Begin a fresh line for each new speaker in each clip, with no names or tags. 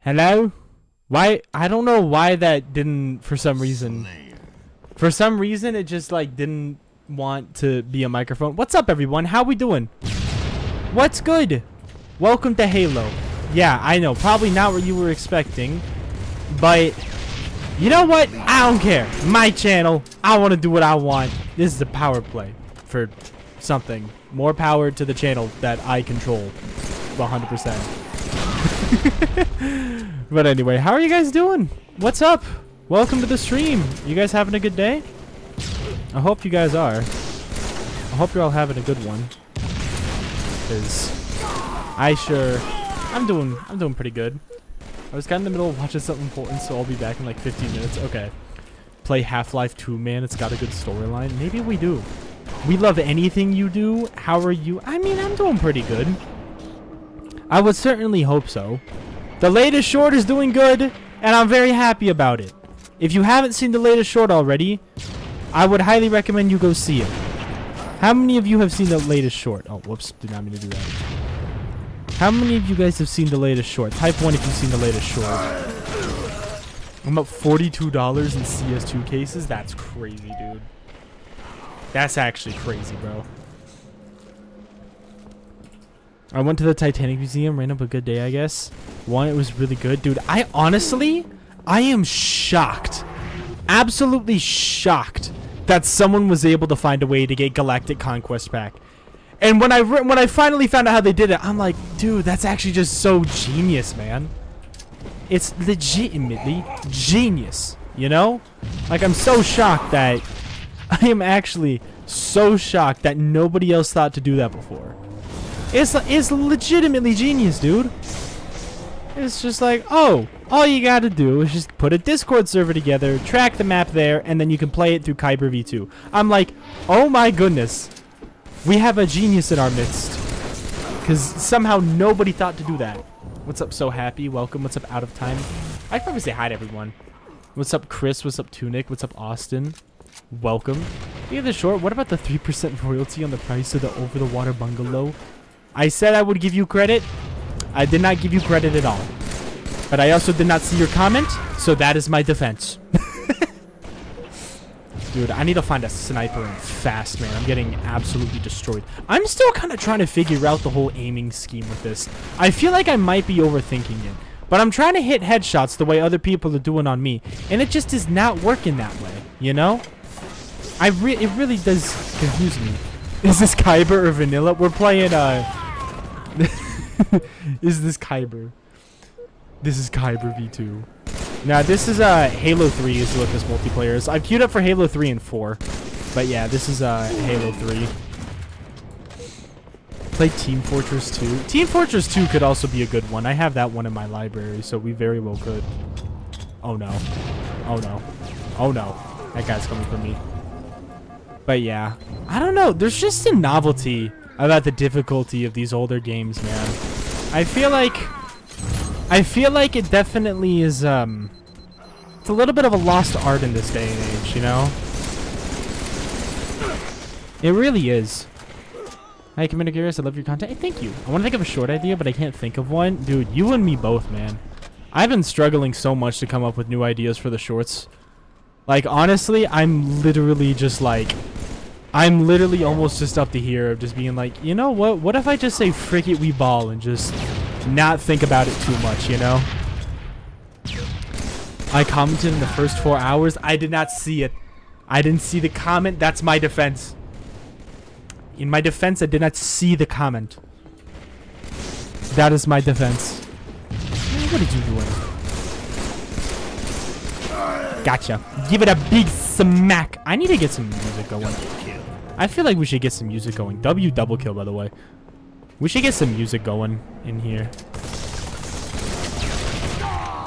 Hello? Why? I don't know why that didn't, for some reason. For some reason, it just, like, didn't want to be a microphone. What's up, everyone? How we doing? What's good? Welcome to Halo. Yeah, I know. Probably not what you were expecting. But, you know what? I don't care. My channel. I want to do what I want. This is a power play for something. More power to the channel that I control. 100%. But anyway, how are you guys doing? What's up? Welcome to the stream. You guys having a good day? I hope you guys are. I hope you're all having a good one. Cause I'm doing pretty good. I was kind of in the middle of watching something important, so I'll be back in like 15 minutes. Okay. Play Half-Life 2, man. It's got a good storyline. Maybe we do. We love anything you do. How are you? I mean, I'm doing pretty good. I would certainly hope so. The latest short is doing good, and I'm very happy about it. If you haven't seen the latest short already, I would highly recommend you go see it. How many of you have seen the latest short? Oh, whoops. Did not mean to do that. How many of you guys have seen the latest short? Type 1 if you've seen the latest short. I'm up $42 in CS2 cases. That's crazy, dude. That's actually crazy, bro. I went to the Titanic Museum, ran up a good day, I guess. One, it was really good. Dude, I am shocked. Absolutely shocked that someone was able to find a way to get Galactic Conquest back. And when I finally found out how they did it, I'm like, dude, that's actually just so genius, man. It's legitimately genius, you know? Like, I'm so shocked that... I am actually so shocked that nobody else thought to do that before. It's legitimately genius, dude. It's just like, oh, all you gotta do is just put a Discord server together, track the map there, and then you can play it through Kyber V2. I'm like, oh my goodness. We have a genius in our midst. Because somehow nobody thought to do that. What's up, So Happy? Welcome. What's up, Out of Time? I'd probably say hi to everyone. What's up, Chris? What's up, Tunic? What's up, Austin? Welcome. You have the short. What about the 3% royalty on the price of the over-the-water bungalow? I said I would give you credit. I did not give you credit at all. But I also did not see your comment, so that is my defense. Dude, I need to find a sniper and fast, man. I'm getting absolutely destroyed. I'm still kind of trying to figure out the whole aiming scheme with this. I feel like I might be overthinking it. But I'm trying to hit headshots the way other people are doing on me. And it just is not working that way, you know? It really does confuse me. Is this Kyber or vanilla? We're playing, Is this Kyber? This is Kyber V2. Now, this is Halo 3 is what this multiplayer is. I've queued up for Halo 3 and 4. But yeah, this is Halo 3. Play Team Fortress 2. Team Fortress 2 could also be a good one. I have that one in my library, so we very well could. Oh no. Oh no. Oh no. That guy's coming for me. But yeah, I don't know. There's just a novelty about the difficulty of these older games, man. I feel like it definitely is, it's a little bit of a lost art in this day and age, you know? It really is. Hi, Commander Garious. I love your content. Hey, thank you. I want to think of a short idea, but I can't think of one. Dude, you and me both, man. I've been struggling so much to come up with new ideas for the shorts. Like, honestly, I'm literally almost just up to here of just being like, you know what? What if I just say frick it, we ball and just not think about it too much, you know? I commented in the first 4 hours. I did not see it. I didn't see the comment. That's my defense. In my defense, I did not see the comment. That is my defense. What are you doing? Gotcha. Give it a big smack. I need to get some music going. I feel like we should get some music going. W double kill, by the way. We should get some music going in here.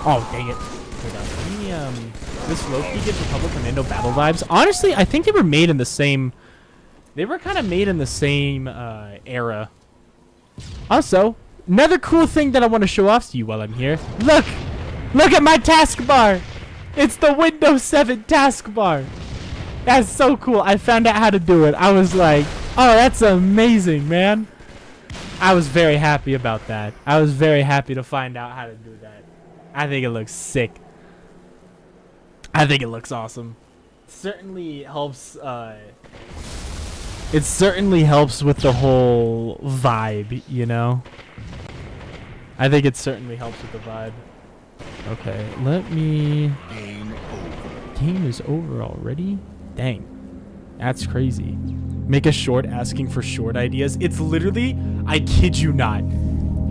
Oh, dang it. Hold on. Let me, this Loki gives Republic Commando battle vibes. Honestly, I think they were made in the same... They were kind of made in the same era. Also, another cool thing that I want to show off to you while I'm here. Look! Look at my taskbar! It's the Windows 7 taskbar! That's so cool. I found out how to do it. I was like, oh, that's amazing, man. I was very happy about that. I was very happy to find out how to do that. I think it looks sick. I think it looks awesome. Certainly helps. It certainly helps with the whole vibe, you know. I think it certainly helps with the vibe. Okay, let me. Game is over already? Dang, that's crazy. Make a short asking for short ideas. It's literally, I kid you not.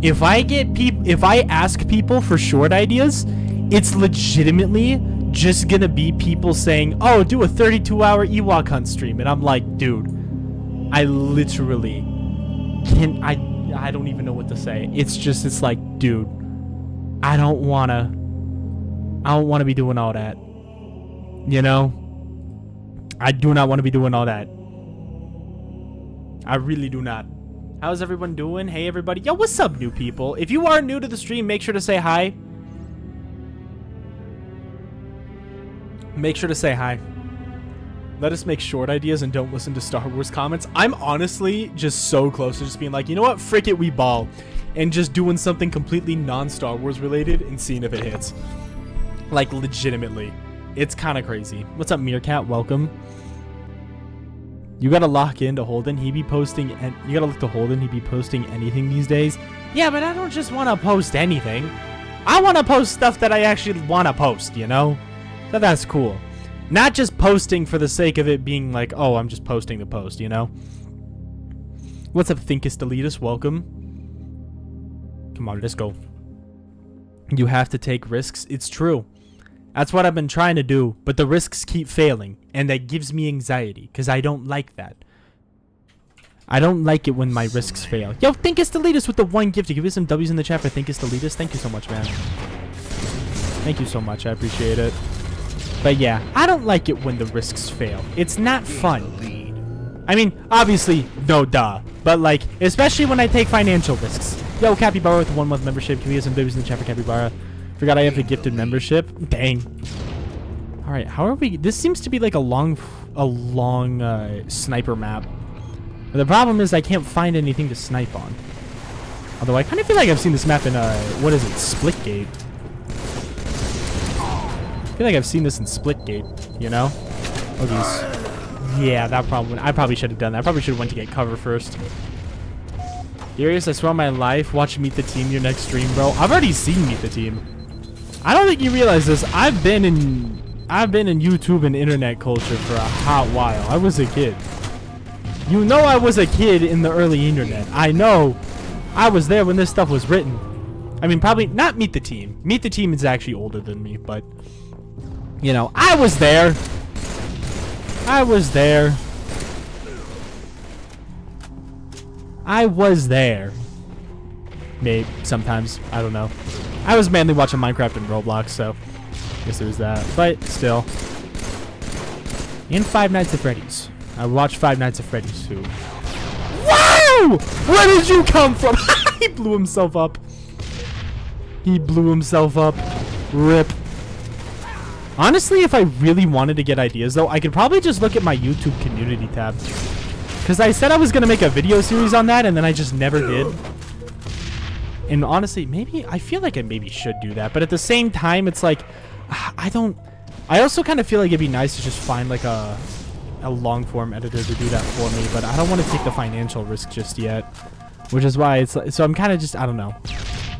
If I ask people for short ideas, it's legitimately just gonna be people saying, "Oh, do a 32-hour Ewok hunt stream," and I'm like, dude, I literally can't. I don't even know what to say. It's like, dude, I don't wanna be doing all that. You know, I do not want to be doing all that. I really do not. How's everyone doing? Hey, everybody. Yo, what's up, new people? If you are new to the stream, make sure to say hi. Make sure to say hi. Let us make short ideas and don't listen to Star Wars comments. I'm honestly just so close to just being like, you know what? Frick it, we ball. And just doing something completely non-Star Wars related and seeing if it hits. Like, legitimately. It's kind of crazy. What's up, Meerkat? Welcome. You gotta lock into Holden. He be posting, and you gotta look to Holden. He be posting anything these days. Yeah, but I don't just want to post anything. I want to post stuff that I actually want to post, you know? So that's cool. Not just posting for the sake of it being like, oh, I'm just posting the post, you know? What's up, Thinkest Elitist? Welcome. Come on, let's go. You have to take risks. It's true. That's what I've been trying to do, but the risks keep failing, and that gives me anxiety, because I don't like that. I don't like it when my risks fail. Yo, Thinkest Elitist with the 1 gift. You give me some W's in the chat for Thinkest Elitist. Thank you so much, man. Thank you so much. I appreciate it. But yeah, I don't like it when the risks fail. It's not fun. I mean, obviously, no duh. But like, especially when I take financial risks. Yo, Capybara with the 1 month membership. Can we get some W's in the chat for Capybara? Forgot I have the gifted membership. Dang. All right, how are we? This seems to be like a long sniper map. The problem is I can't find anything to snipe on. Although I kind of feel like I've seen this map in what is it, Splitgate? I feel like I've seen this in Splitgate. You know? Oh, these. Yeah, that problem. I probably should have done that. I probably should have went to get cover first. Garious, I swear on my life, watch Meet the Team your next stream, bro. I've already seen Meet the Team. I don't think you realize this. I've been in YouTube and internet culture for a hot while. I was a kid. You know I was a kid in the early internet. I know. I was there when this stuff was written. I mean, probably not Meet the Team. Meet the Team is actually older than me, but you know, I was there. I was there. I was there. Maybe sometimes. I don't know. I was mainly watching Minecraft and Roblox, so I guess there's that. But still. And Five Nights at Freddy's. I watched Five Nights at Freddy's too. Wow! Where did you come from? He blew himself up. He blew himself up. RIP. Honestly, if I really wanted to get ideas, though, I could probably just look at my YouTube community tab. Because I said I was going to make a video series on that, and then I just never did. And honestly, maybe, I feel like I maybe should do that. But at the same time, it's like, I also kind of feel like it'd be nice to just find like a long-form editor to do that for me. But I don't want to take the financial risk just yet. Which is why it's like, so I'm kind of just, I don't know.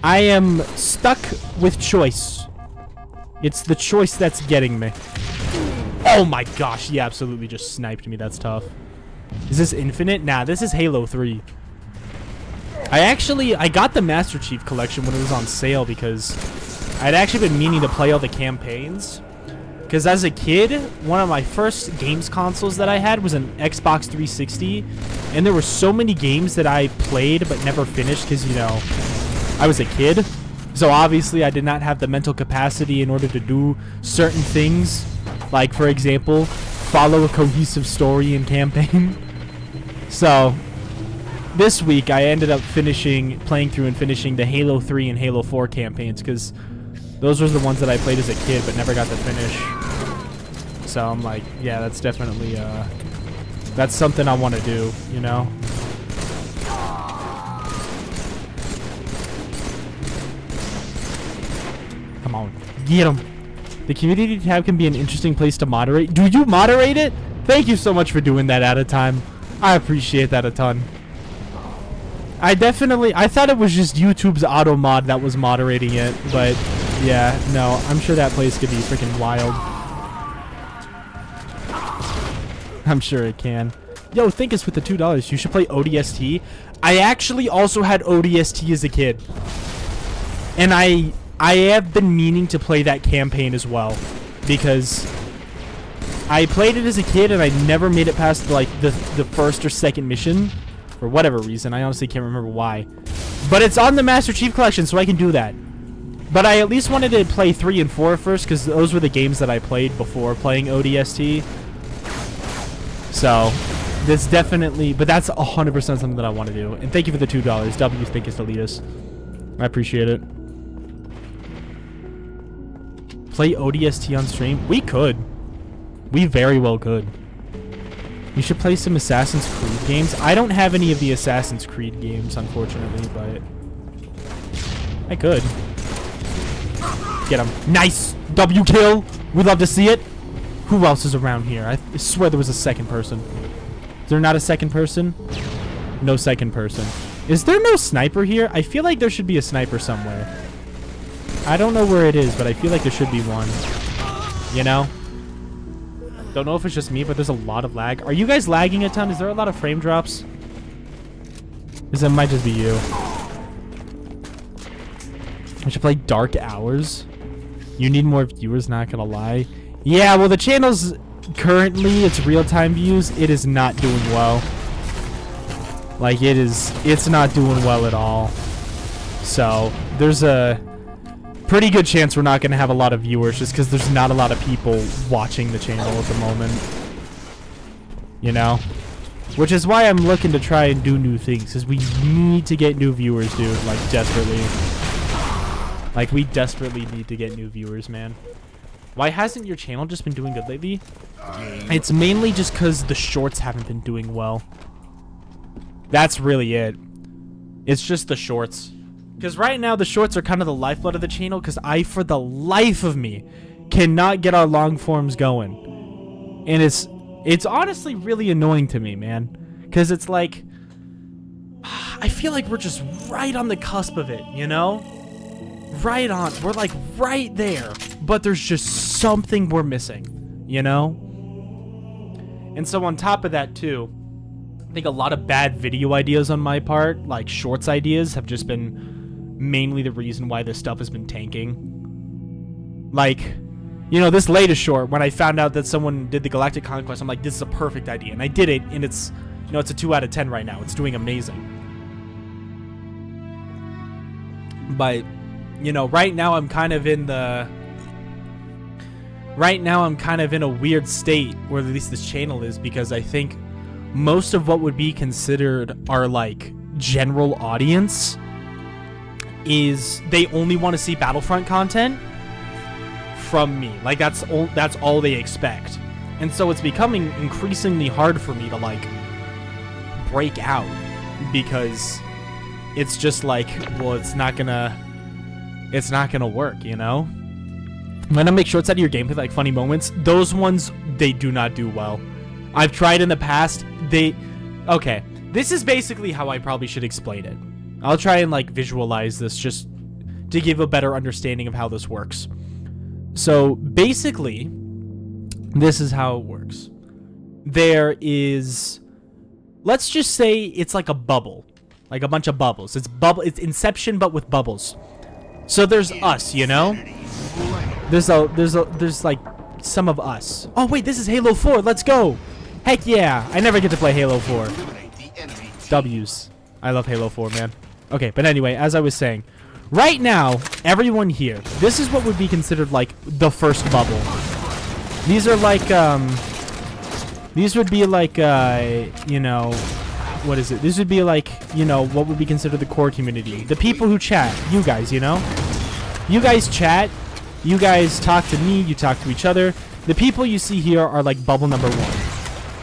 I am stuck with choice. It's the choice that's getting me. Oh my gosh, he absolutely just sniped me. That's tough. Is this Infinite? Nah, this is Halo 3. I got the Master Chief Collection when it was on sale because I'd actually been meaning to play all the campaigns. Because as a kid, one of my first games consoles that I had was an Xbox 360. And there were so many games that I played but never finished because, you know, I was a kid. So obviously I did not have the mental capacity in order to do certain things. Like, for example, follow a cohesive story and campaign. So this week I ended up playing through and finishing the Halo 3 and Halo 4 campaigns because those were the ones that I played as a kid but never got to finish. So I'm like, yeah, that's definitely that's something I want to do, you know. Come on. Get him. The community tab can be an interesting place to moderate. Do you moderate it? Thank you so much for doing that at a time. I appreciate that a ton. I thought it was just YouTube's auto mod that was moderating it, but yeah, no, I'm sure that place could be freaking wild. I'm sure it can. Yo, think us with the $2. You should play ODST. I actually also had ODST as a kid. And I have been meaning to play that campaign as well, because I played it as a kid and I never made it past like the first or second mission for whatever reason. I honestly can't remember why. But it's on the Master Chief Collection, so I can do that. But I at least wanted to play 3 and 4 first, because those were the games that I played before playing ODST. So that's definitely, but that's 100% something that I want to do. And thank you for the $2. W think is to lead us. I appreciate it. Play ODST on stream? We could. We very well could. You should play some Assassin's Creed games. I don't have any of the Assassin's Creed games, unfortunately, but I could. Get him. Nice! W kill! We'd love to see it. Who else is around here? I swear there was a second person. Is there not a second person? No second person. Is there no sniper here? I feel like there should be a sniper somewhere. I don't know where it is, but I feel like there should be one. You know? Don't know if it's just me, but there's a lot of lag. Are you guys lagging a ton? Is there a lot of frame drops? Because it might just be you. I should play Dark Hours. You need more viewers, not gonna lie. Yeah, well, the channel's currently, it's real-time views. It is not doing well. Like, it's not doing well at all. So, there's a pretty good chance we're not going to have a lot of viewers just because there's not a lot of people watching the channel at the moment. You know? Which is why I'm looking to try and do new things, because we need to get new viewers, dude. Like, desperately. Like, we desperately need to get new viewers, man. Why hasn't your channel just been doing good lately? It's mainly just because the shorts haven't been doing well. That's really it. It's just the shorts. Because right now, the shorts are kind of the lifeblood of the channel, because I, for the life of me, cannot get our long forms going. And it's honestly really annoying to me, man. Because it's like, I feel like we're just right on the cusp of it, you know? Right on. We're like right there. But there's just something we're missing, you know? And so on top of that, too, I think a lot of bad video ideas on my part, like shorts ideas, have just been mainly the reason why this stuff has been tanking. Like, you know, this latest short, when I found out that someone did the Galactic Conquest, I'm like, this is a perfect idea. And I did it, and it's, you know, it's a 2 out of 10 right now. It's doing amazing. But, you know, right now I'm kind of in the... Right now I'm kind of in a weird state, or at least this channel is, because I think most of what would be considered our, like, general audience is they only want to see Battlefront content from me. Like, that's all they expect. And so it's becoming increasingly hard for me to, like, break out, because it's just like, well, it's not gonna work, you know? When I make shorts out of your gameplay, like funny moments, those ones, they do not do well. I've tried in the past, okay, this is basically how I probably should explain it. I'll try and, like, visualize this just to give a better understanding of how this works. So, basically, this is how it works. There is, let's just say it's like a bubble. Like a bunch of bubbles. It's Inception, but with bubbles. So there's us, you know? There's like some of us. Oh wait, this is Halo 4. Let's go. Heck yeah. I never get to play Halo 4. W's. I love Halo 4, man. Okay, but anyway, as I was saying, right now, everyone here, this is what would be considered like the first bubble. These are like, these would be like, you know, what is it? This would be like, you know, what would be considered the core community. The people who chat. You guys, you know? You guys chat. You guys talk to me. You talk to each other. The people you see here are like bubble number 1.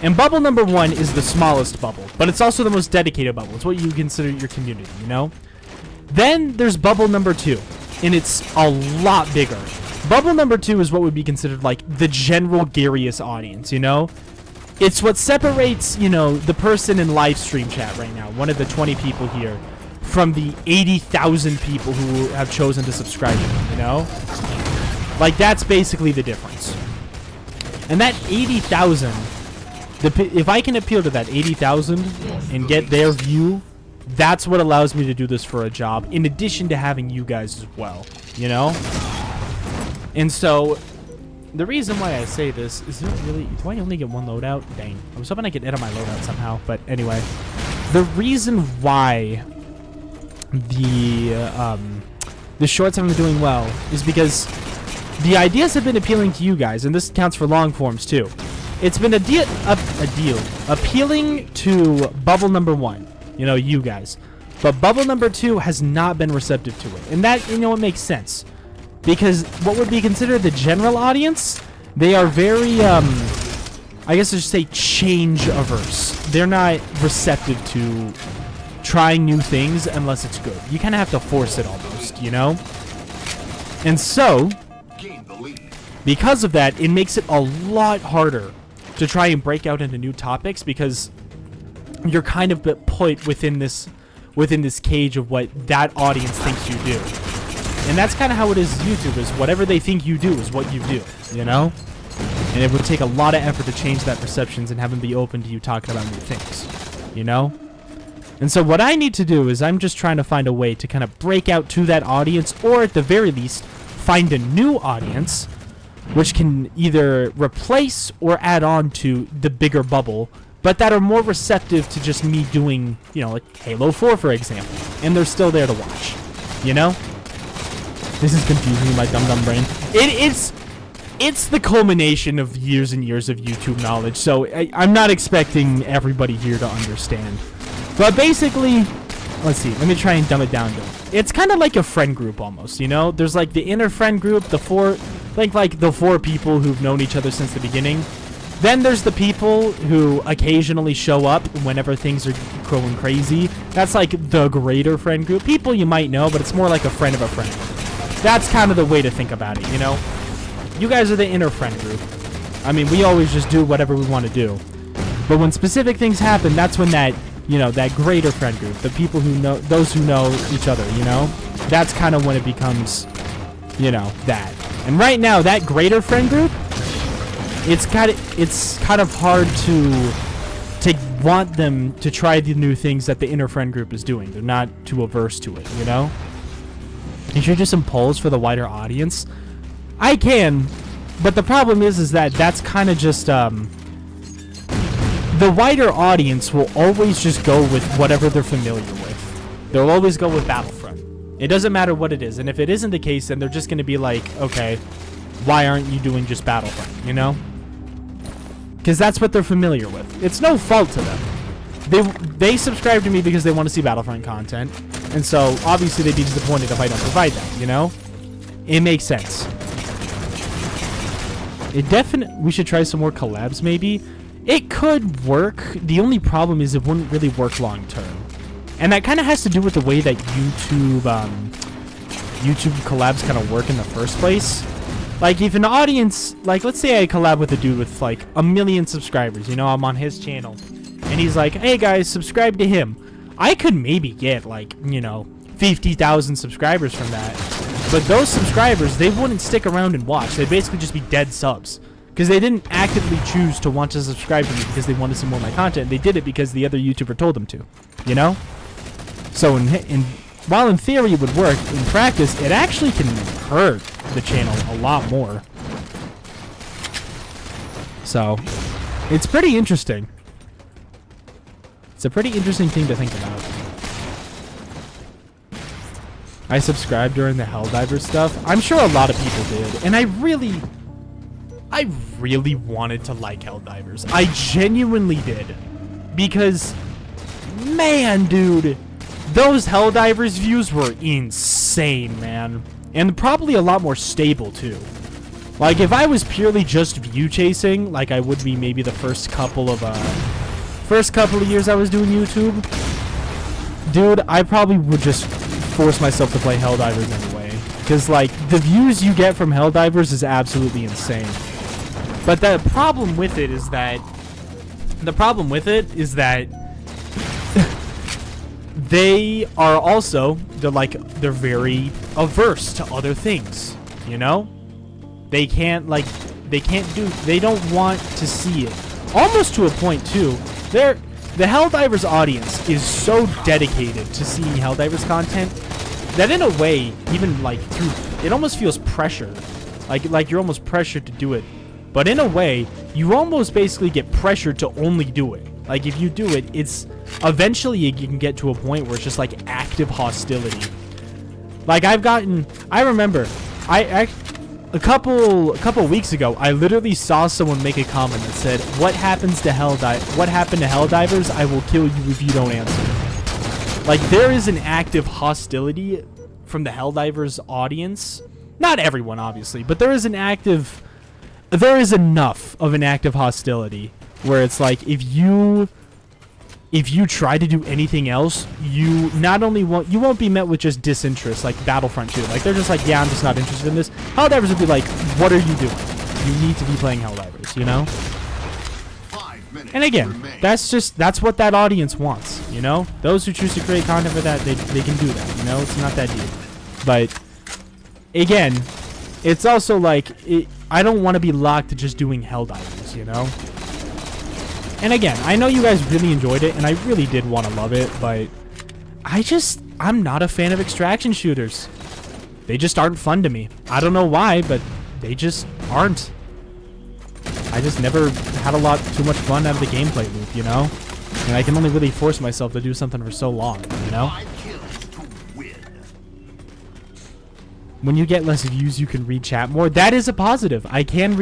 And bubble number 1 is the smallest bubble. But it's also the most dedicated bubble. It's what you consider your community, you know? Then there's bubble number 2. and it's a lot bigger. Bubble number 2 is what would be considered like the general Garious audience, you know? It's what separates, you know, the person in live stream chat right now, one of the 20 people here, from the 80,000 people who have chosen to subscribe to me, you know? Like, that's basically the difference. And that 80,000, if I can appeal to that 80,000 and get their view, that's what allows me to do this for a job, in addition to having you guys as well, you know? And so, the reason why I say this is, do I only get one loadout? Dang. I was hoping I could edit my loadout somehow, but anyway. The reason why the shorts haven't been doing well is because the ideas have been appealing to you guys, and this counts for long forms too. It's been appealing to bubble number 1, you know, you guys. But bubble number 2 has not been receptive to it. And that, you know, it makes sense. Because what would be considered the general audience, they are very, I guess I should say change averse. They're not receptive to trying new things unless it's good. You kind of have to force it almost, you know? And so, because of that, it makes it a lot harder to try and break out into new topics, because you're kind of put within this cage of what that audience thinks you do. And that's kind of how it is with YouTube, is whatever they think you do is what you do, you know? And it would take a lot of effort to change that perceptions and have them be open to you talking about new things, you know? And so what I need to do is I'm just trying to find a way to kind of break out to that audience, or at the very least, find a new audience which can either replace or add on to the bigger bubble, but that are more receptive to just me doing, you know, like Halo 4, for example. And they're still there to watch, you know? This is confusing in my dumb brain. It's the culmination of years and years of YouTube knowledge, so I'm not expecting everybody here to understand. But basically, let's see, let me try and dumb it down to it. It's kind of like a friend group almost, you know? There's like the inner friend group, the four people who've known each other since the beginning. Then there's the people who occasionally show up whenever things are going crazy. That's like the greater friend group. People you might know, but it's more like a friend of a friend. That's kind of the way to think about it, you know? You guys are the inner friend group. I mean, we always just do whatever we want to do. But when specific things happen, that's when that, you know, that greater friend group, the people who know, those who know each other, you know? That's kind of when it becomes, you know, that. And right now, that greater friend group, it's kind of hard to want them to try the new things that the inner friend group is doing. They're not too averse to it, you know? You should do some polls for the wider audience. I can, but the problem is that that's kind of just, the wider audience will always just go with whatever they're familiar with. They'll always go with Battlefront. It doesn't matter what it is. And if it isn't the case, then they're just going to be like, okay, why aren't you doing just Battlefront, you know? Because that's what they're familiar with. It's no fault to them. They subscribe to me because they want to see Battlefront content. And so, obviously, they'd be disappointed if I don't provide that, you know? It makes sense. We should try some more collabs, maybe. It could work. The only problem is it wouldn't really work long term. And that kind of has to do with the way that YouTube collabs kind of work in the first place. Like, if an audience, like, let's say I collab with a dude with, like, 1 million subscribers, you know, I'm on his channel, and he's like, hey, guys, subscribe to him. I could maybe get, like, you know, 50,000 subscribers from that. But those subscribers, they wouldn't stick around and watch. They'd basically just be dead subs. Because they didn't actively choose to want to subscribe to me because they wanted some more of my content. They did it because the other YouTuber told them to, you know? So, while in theory it would work, in practice, it actually can hurt the channel a lot more. So, it's pretty interesting. It's a pretty interesting thing to think about. I subscribed during the Helldiver stuff. I'm sure a lot of people did. And I really wanted to like Helldivers. I genuinely did. Because, man, dude, those Helldivers views were insane, man. And probably a lot more stable, too. Like, if I was purely just view chasing, like I would be maybe the first couple of years I was doing YouTube, dude, I probably would just force myself to play Helldivers anyway. because like the views you get from Helldivers is absolutely insane. But the problem with it is that they are also they're very averse to other things, you know? They don't want to see it. Almost to a point too. The Helldivers audience is so dedicated to seeing Helldivers content that in a way, even like it almost feels pressure. Like you're almost pressured to do it. But in a way, you almost basically get pressured to only do it. Like if you do it, it's eventually you can get to a point where it's just like active hostility. Like I remember a couple weeks ago, I literally saw someone make a comment that said, what happened to Helldivers? I will kill you if you don't answer. Like there is an active hostility from the Helldivers audience. Not everyone, obviously, but there is enough of an active hostility where it's like if you try to do anything else, you won't be met with just disinterest like Battlefront 2. Like they're just like, yeah, I'm just not interested in this. Helldivers would be like, what are you doing? You need to be playing Helldivers, you know? And again, that's what that audience wants, you know? Those who choose to create content for that, they can do that, you know? It's not that deep. But again, it's also like I don't want to be locked to just doing Helldivers, you know? And again, I know you guys really enjoyed it, and I really did want to love it, but I'm not a fan of extraction shooters. They just aren't fun to me. I don't know why, but they just aren't. I just never had too much fun out of the gameplay loop, you know? And I can only really force myself to do something for so long, you know? When you get less views, you can read chat more. That is a positive. I can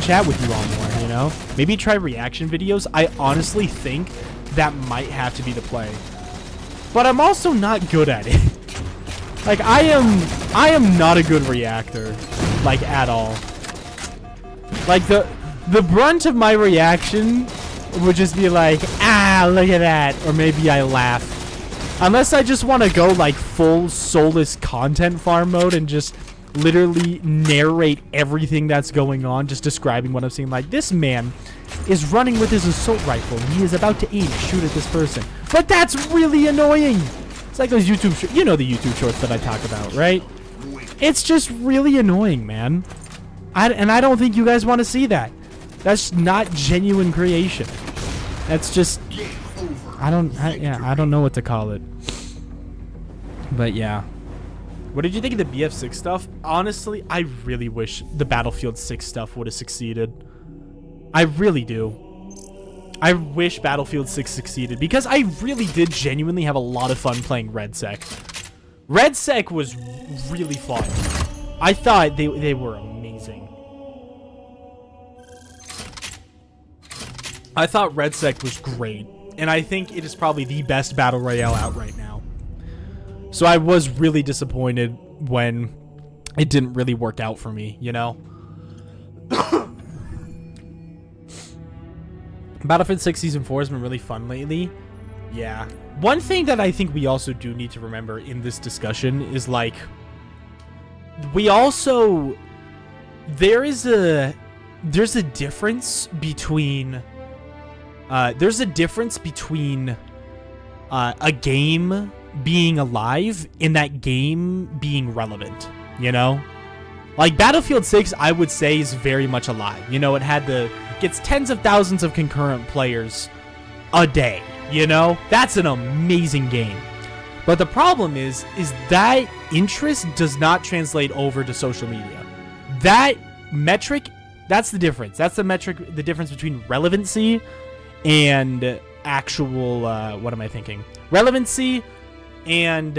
chat with you all more, you know? Maybe try reaction videos. I honestly think that might have to be the play. But I'm also not good at it. Like I am not a good reactor, like at all. Like the brunt of my reaction would just be like, ah, look at that, or maybe I laugh. Unless I just want to go like full soulless content farm mode and just literally narrate everything that's going on, just describing what I'm seeing. Like, this man is running with his assault rifle and he is about to aim and shoot at this person. But that's really annoying. It's like those YouTube, you know, the YouTube shorts that I talk about, right? It's just really annoying, man. And I don't think you guys want to see that. That's not genuine creation. That's just, I don't know what to call it. But yeah. What did you think of the BF6 stuff? Honestly, I really wish the Battlefield 6 stuff would have succeeded. I really do. I wish Battlefield 6 succeeded because I really did genuinely have a lot of fun playing RedSec. RedSec was really fun. I thought they were amazing. I thought RedSec was great, and I think it is probably the best battle royale out right now. So I was really disappointed when it didn't really work out for me, you know? Battlefield 6 Season 4 has been really fun lately. Yeah. One thing that I think we also do need to remember in this discussion is, like, there's a difference between a game being alive and that game being relevant, you know? Like, Battlefield 6, I would say, is very much alive. You know, gets tens of thousands of concurrent players a day, you know? That's an amazing game. But the problem is that interest does not translate over to social media. That metric, that's the difference. That's the metric, the difference between relevancy and actual, what am I thinking? Relevancy and,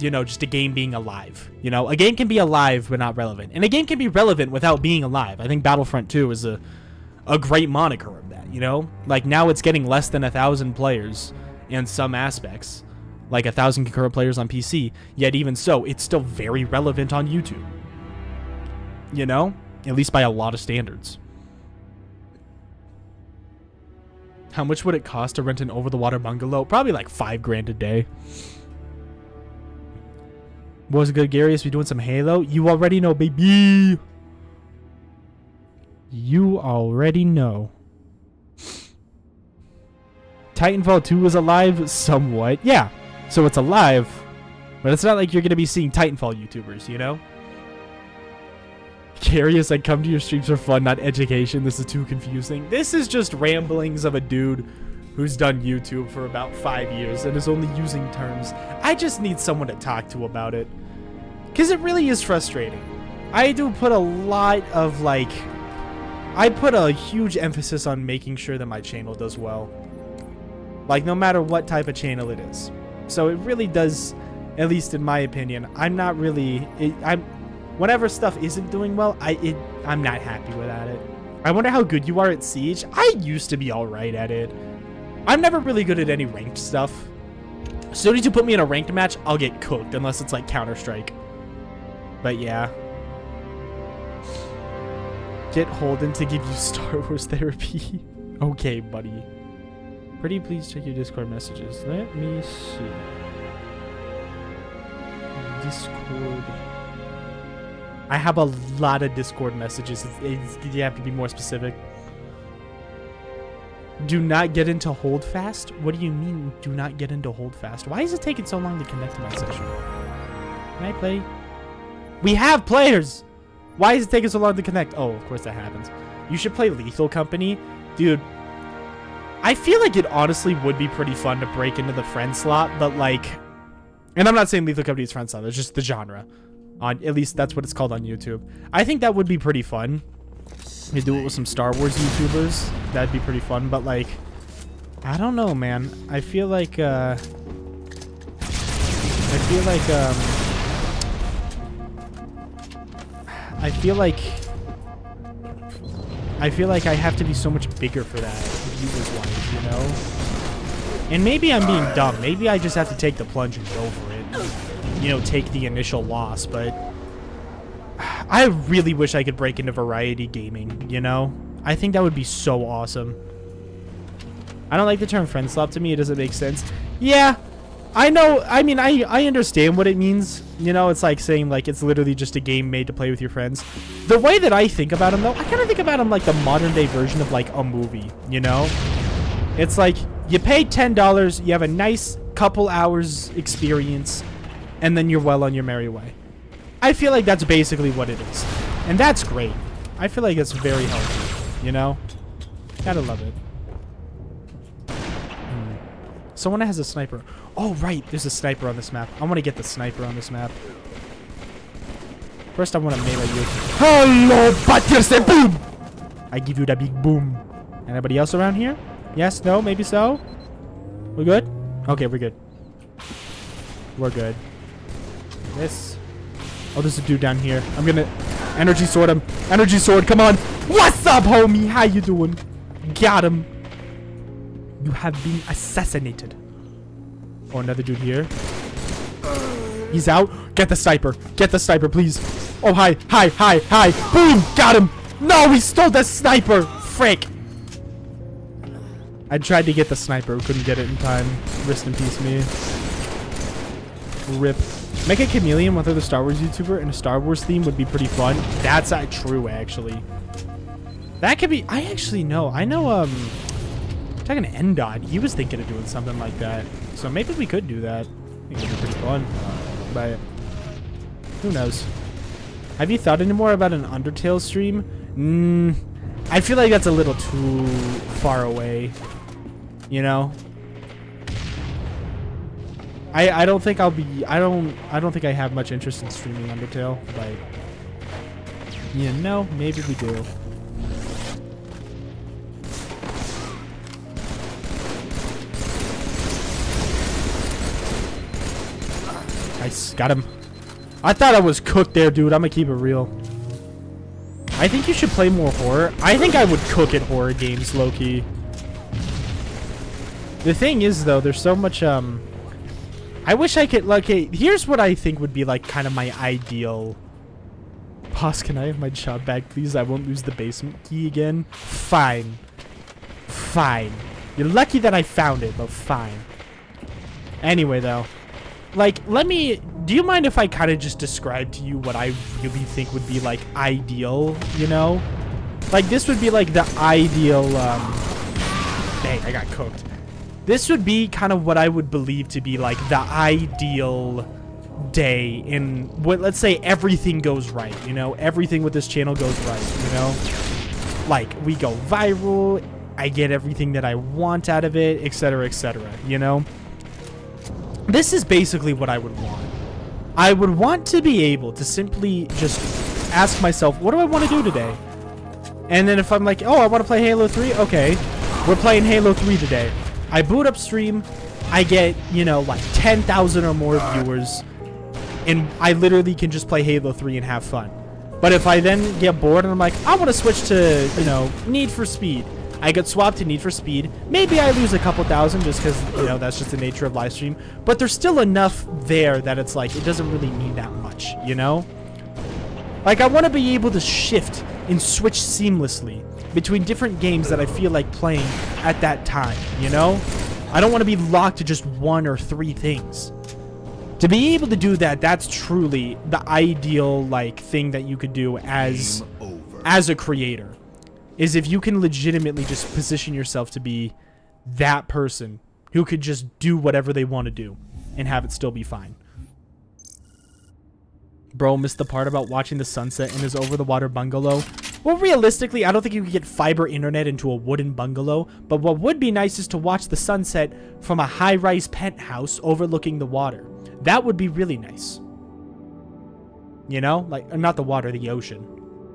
you know, just a game being alive. You know, a game can be alive but not relevant. And a game can be relevant without being alive. I think Battlefront 2 is a great moniker of that, you know? Like, now it's getting less than 1,000 players in some aspects. Like 1,000 concurrent players on PC. Yet even so, it's still very relevant on YouTube. You know? At least by a lot of standards. How much would it cost to rent an over-the-water bungalow? Probably like $5,000 a day. Was good, Garious? We doing some Halo? You already know, baby. You already know. Titanfall 2 is alive? Somewhat. Yeah. So it's alive. But it's not like you're going to be seeing Titanfall YouTubers, you know? Garious, I come to your streams for fun, not education. This is too confusing. This is just ramblings of a dude who's done YouTube for about 5 years and is only using terms. I just need someone to talk to about it. Because it really is frustrating. I do put a lot of, like... I put a huge emphasis on making sure that my channel does well. Like, no matter what type of channel it is. So it really does, at least in my opinion, I'm not really... whenever stuff isn't doing well, I'm not happy with it. I wonder how good you are at Siege. I used to be alright at it. I'm never really good at any ranked stuff. As soon as you put me in a ranked match, I'll get cooked, unless it's like Counter-Strike. But yeah. Get Holden to give you Star Wars therapy. Okay, buddy. Pretty please check your Discord messages. Let me see. Discord. I have a lot of Discord messages. You have to be more specific. Do not get into hold fast? What do you mean, do not get into hold fast? Why is it taking so long to connect to my session? Can I play? We have players! Why is it taking so long to connect? Oh, of course that happens. You should play Lethal Company. Dude, I feel like it honestly would be pretty fun to break into the friend slot, but like... And I'm not saying Lethal Company is friend slot, it's just the genre. At least that's what it's called on YouTube. I think that would be pretty fun. You do it with some Star Wars YouTubers. That'd be pretty fun, but like... I don't know, man. I feel like, I feel like I have to be so much bigger for that, viewers-wise, you know? And maybe I'm being dumb. Maybe I just have to take the plunge and go for it. You know, take the initial loss, but... I really wish I could break into variety gaming, you know? I think that would be so awesome. I don't like the term friend slot. To me, it doesn't make sense. Yeah, I know. I mean, I understand what it means. You know, it's like saying, like, it's literally just a game made to play with your friends. The way that I think about them, though, I kind of think about them like the modern-day version of, like, a movie, you know? It's like, you pay $10, you have a nice couple hours experience, and then you're well on your merry way. I feel like that's basically what it is. And that's great. I feel like it's very healthy, you know? Gotta love it. Someone has a sniper. Oh, right. There's a sniper on this map. I want to get the sniper on this map. First, I want to melee you. Hello, but yourself. Boom! I give you the big boom. Anybody else around here? Yes? No? Maybe so? We're good? Okay, we're good. We're good. This... Oh, there's a dude down here. I'm gonna energy sword him. Energy sword, come on. What's up, homie? How you doing? Got him. You have been assassinated. Oh, another dude here. He's out. Get the sniper. Get the sniper, please. Oh, hi. Hi, hi, hi. Boom. Got him. No, he stole the sniper. Frick. I tried to get the sniper. Couldn't get it in time. Rest in peace, me. Rip. Make a chameleon with another Star Wars YouTuber and a Star Wars theme would be pretty fun. That's true, actually. That could be... I actually know. I know, talking to Endod, he was thinking of doing something like that. So maybe we could do that. I think it'd be pretty fun. But who knows? Have you thought any more about an Undertale stream? I feel like that's a little too far away. You know? I don't think I'll be... I don't think I have much interest in streaming Undertale, but... You know, maybe we do. Nice, got him. I thought I was cooked there, dude. I'm gonna keep it real. I think you should play more horror. I think I would cook at horror games, low-key. The thing is, though, there's so much, I wish I could, like, hey, here's what I think would be, like, kind of my ideal... Boss, can I have my job back, please? I won't lose the basement key again. Fine. Fine. You're lucky that I found it, but fine. Anyway, though. Like, let me Do you mind if I kind of just describe to you what I really think would be like ideal, you know? Like this would be like the ideal, dang, I got cooked. This would be kind of what I would believe to be like the ideal day in what, let's say everything goes right, you know? Everything with this channel goes right, you know? Like we go viral, I get everything that I want out of it, etc., you know? This is basically what I would want. I would want to be able to simply just ask myself, what do I want to do today? And then if I'm like, oh, I want to play Halo 3, okay, we're playing Halo 3 today. I boot up stream, I get, you know, like 10,000 or more viewers, and I literally can just play Halo 3 and have fun. But if I then get bored and I'm like, I want to switch to, you know, Need for Speed, I get swapped to Need for Speed. Maybe I lose a couple thousand just because, you know, that's just the nature of live stream. But there's still enough there that it's like, it doesn't really mean that much, you know? Like, I want to be able to shift and switch seamlessly between different games that I feel like playing at that time, you know? I don't want to be locked to just 1 or 3 things. To be able to do that, that's truly the ideal, like, thing that you could do as a creator. Is if you can legitimately just position yourself to be that person who could just do whatever they want to do and have it still be fine. Bro missed the part about watching the sunset in his over-the-water bungalow. Well, realistically, I don't think you could get fiber internet into a wooden bungalow, but what would be nice is to watch the sunset from a high-rise penthouse overlooking the water. That would be really nice. You know? Like, not the water, the ocean.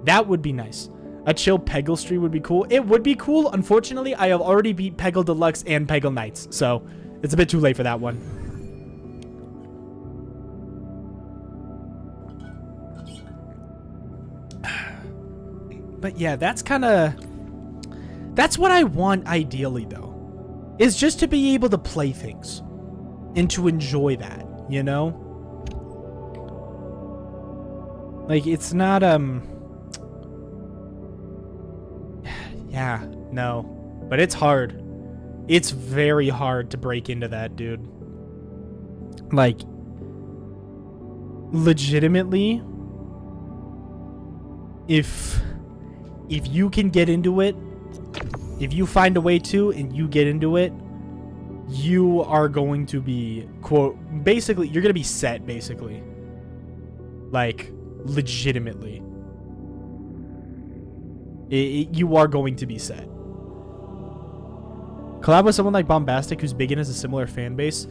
That would be nice. A chill Peggle stream would be cool. It would be cool. Unfortunately, I have already beat Peggle Deluxe and Peggle Knights, so it's a bit too late for that one. But yeah, that's what I want ideally, though. Is just to be able to play things and to enjoy that, you know? Like, it's not, yeah, no. But it's hard. It's very hard to break into that, dude. Like, legitimately, if you can get into it, if you find a way to and you get into it, you are going to be, quote, basically, you're going to be set, basically. Like, legitimately. You are going to be set. Collab with someone like Bombastic who's big and has a similar fan base.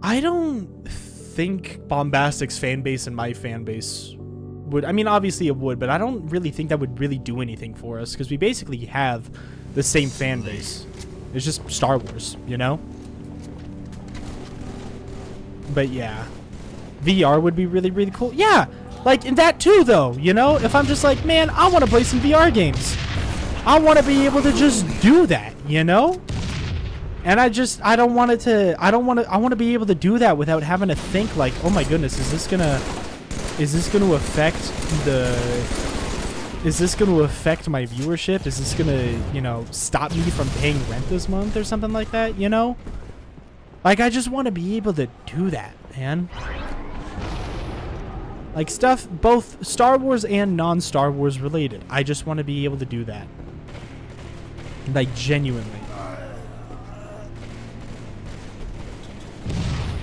I don't think Bombastic's fan base and my fan base would, I mean, obviously it would, but I don't really think that would really do anything for us because we basically have the same fan base. It's just Star Wars, you know? But yeah, VR would be really, really cool. Yeah, like in that too, though, you know? If I'm just like, man, I want to play some VR games. I want to be able to just do that, you know? And I want to be able to do that without having to think like, oh my goodness, is this gonna affect my viewership? Is this gonna, you know, stop me from paying rent this month or something like that, you know? Like, I just want to be able to do that, man. Like, stuff, both Star Wars and non-Star Wars related. I just want to be able to do that. Like, genuinely.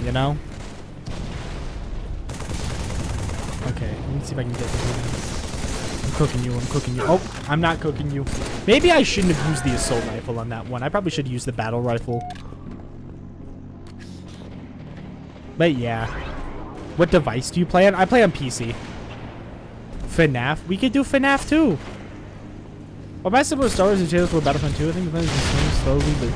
You know? Okay, let me see if I can get this. I'm cooking you. Oh, I'm not cooking you. Maybe I shouldn't have used the assault rifle on that one. I probably should use the battle rifle. But yeah. What device do you play on? I play on PC. FNAF? We could do FNAF too. Well, my similar Star Wars and Tales for Battlefront 2, I think the plan is slowly, but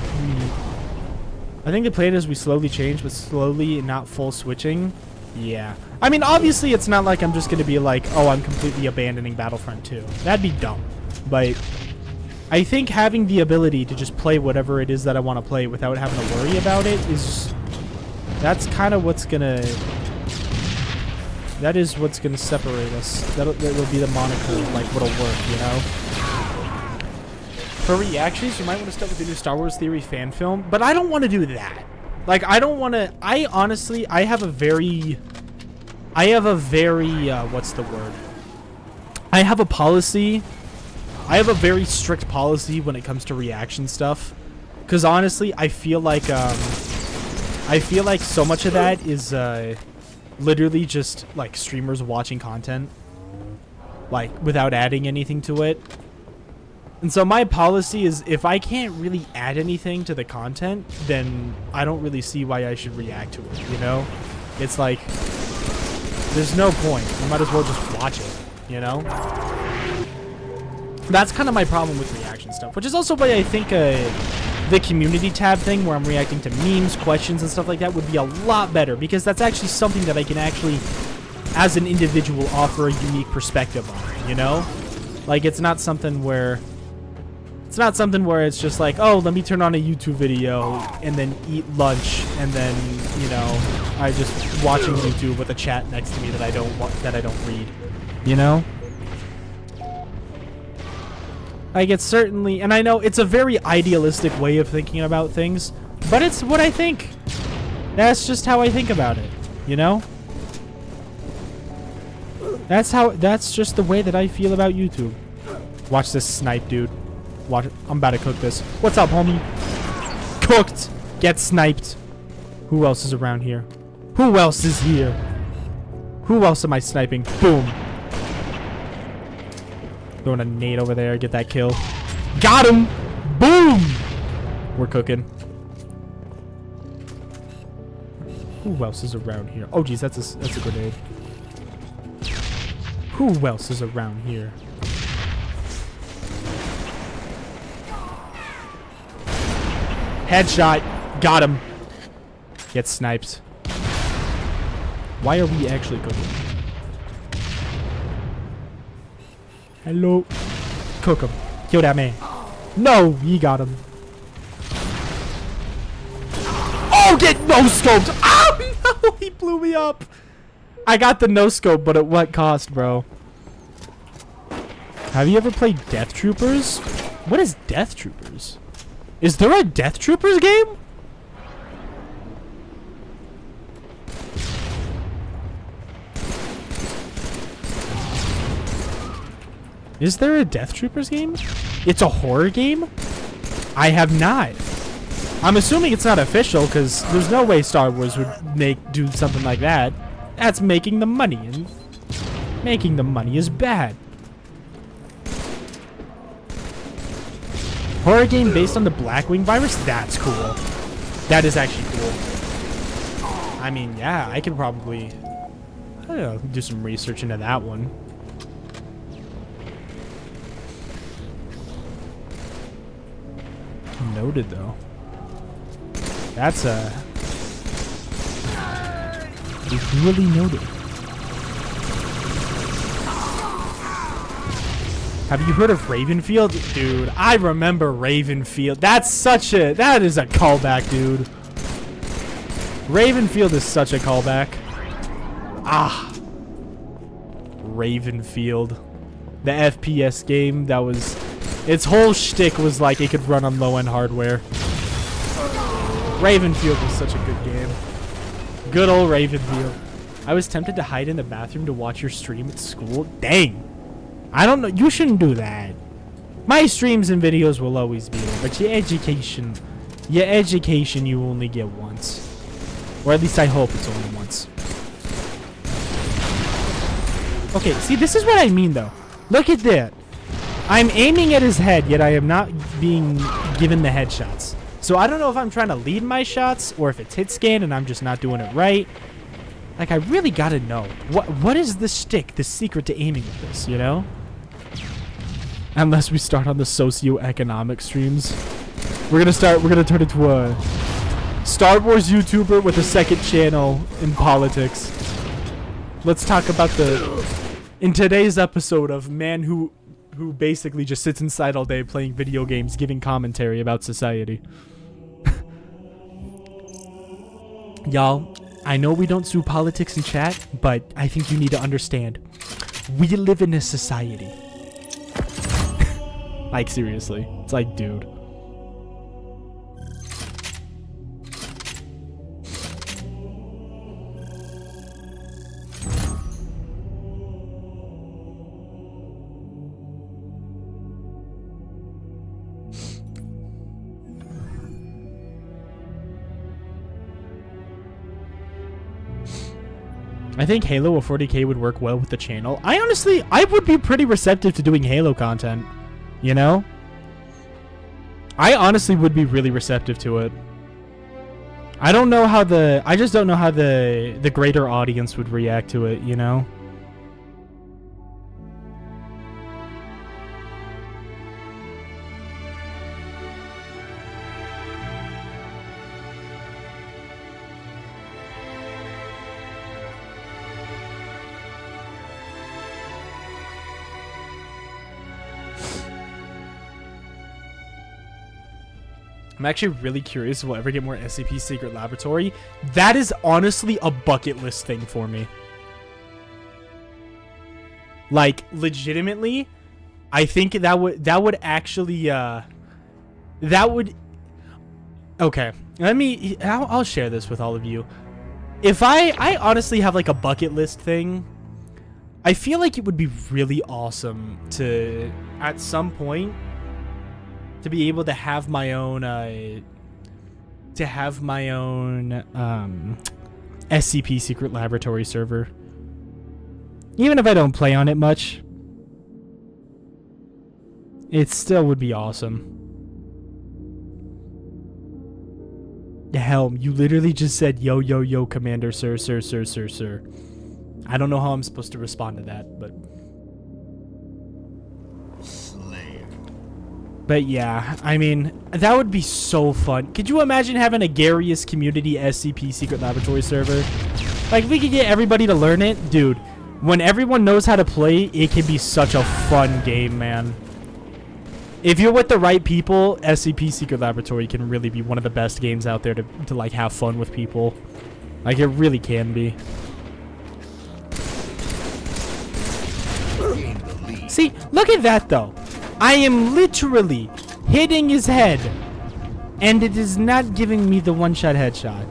I think the plan is we slowly change, but slowly and not full switching. Yeah. I mean, obviously, it's not like I'm just going to be like, oh, I'm completely abandoning Battlefront 2. That'd be dumb. But I think having the ability to just play whatever it is that I want to play without having to worry about it is... That's kind of what's going to... That is what's going to separate us. That will be the moniker of, like, what'll work, you know? For reactions, you might want to start with the new Star Wars Theory fan film, but I don't want to do that. Like, I don't want to... I honestly, I have a very I have a very, what's the word? I have a policy. I have a very strict policy when it comes to reaction stuff. Because honestly, I feel like so much of that is, literally just, like, streamers watching content. Like, without adding anything to it. And so my policy is, if I can't really add anything to the content, then I don't really see why I should react to it, you know? It's like, there's no point. I might as well just watch it, you know? That's kind of my problem with reaction stuff, which is also why I think the community tab thing, where I'm reacting to memes, questions, and stuff like that, would be a lot better, because that's actually something that I can actually, as an individual, offer a unique perspective on, you know? Like, it's not something where it's just like, oh, let me turn on a YouTube video and then eat lunch, and then, you know, I just watching YouTube with a chat next to me that I don't read, you know? Like, it's certainly, and I know it's a very idealistic way of thinking about things, but it's what I think. That's just how I think about it, you know? That's just the way that I feel about YouTube. Watch this snipe, dude. Watch it. I'm about to cook this. What's up, homie? Cooked. Get sniped. Who else is around here? Who else is here? Who else am I sniping? Boom. Throwing a nade over there. Get that kill. Got him. Boom. We're cooking. Who else is around here? Oh, geez, that's a grenade. Who else is around here? Headshot. Got him. Get sniped. Why are we actually cooking? Hello. Cook him. Kill that man. No, he got him. Oh, get no-scoped. Oh, no, he blew me up. I got the no-scope, but at what cost, bro? Have you ever played Death Troopers? What is Death Troopers? Is there a Death Troopers game? Is there a Death Troopers game? It's a horror game? I have not. I'm assuming it's not official, because there's no way Star Wars would do something like that. That's making the money, and making the money is bad. Horror game based on the Blackwing virus? That's cool. That is actually cool. I mean, yeah, I could probably, I don't know, do some research into that one. Noted, though. That's it's really noted. Have you heard of Ravenfield? Dude, I remember Ravenfield. That is a callback, dude. Ravenfield is such a callback. Ah. Ravenfield. The FPS game that was... Its whole shtick was like it could run on low-end hardware. Ravenfield was such a good game. Good old Ravenfield. I was tempted to hide in the bathroom to watch your stream at school. Dang. I don't know. You shouldn't do that. My streams and videos will always be there, but your education you only get once. Or at least I hope it's only once. Okay, see, this is what I mean, though. Look at that. I'm aiming at his head, yet I am not being given the headshots. So I don't know if I'm trying to lead my shots, or if it's hit scan and I'm just not doing it right. Like, I really gotta know. What is the shtick, the secret to aiming with this, you know? Unless we start on the socio-economic streams. We're gonna turn into a Star Wars YouTuber with a second channel in politics. Let's talk about in today's episode of man who basically just sits inside all day playing video games, giving commentary about society. Y'all, I know we don't do politics in chat, but I think you need to understand. We live in a society. Like, seriously. It's like, dude. I think Halo or 40K would work well with the channel. I would be pretty receptive to doing Halo content, you know? I honestly would be really receptive to it. I just don't know how the greater audience would react to it, you know? I'm actually really curious if we'll ever get more SCP Secret Laboratory. That is honestly a bucket list thing for me. Like, legitimately, I think that would actually, okay, I'll share this with all of you. If I honestly have like a bucket list thing, I feel like it would be really awesome to, at some point, to be able to have my own SCP Secret Laboratory server. Even if I don't play on it much, it still would be awesome. Helm, you literally just said yo yo yo commander sir. I don't know how I'm supposed to respond to that, but yeah, I mean, that would be so fun. Could you imagine having a Garious community SCP Secret Laboratory server? Like, if we could get everybody to learn it, dude, when everyone knows how to play, it can be such a fun game, man. If you're with the right people, SCP Secret Laboratory can really be one of the best games out there to like, have fun with people. Like, it really can be. See, look at that, though. I am literally hitting his head, and it is not giving me the one-shot headshot.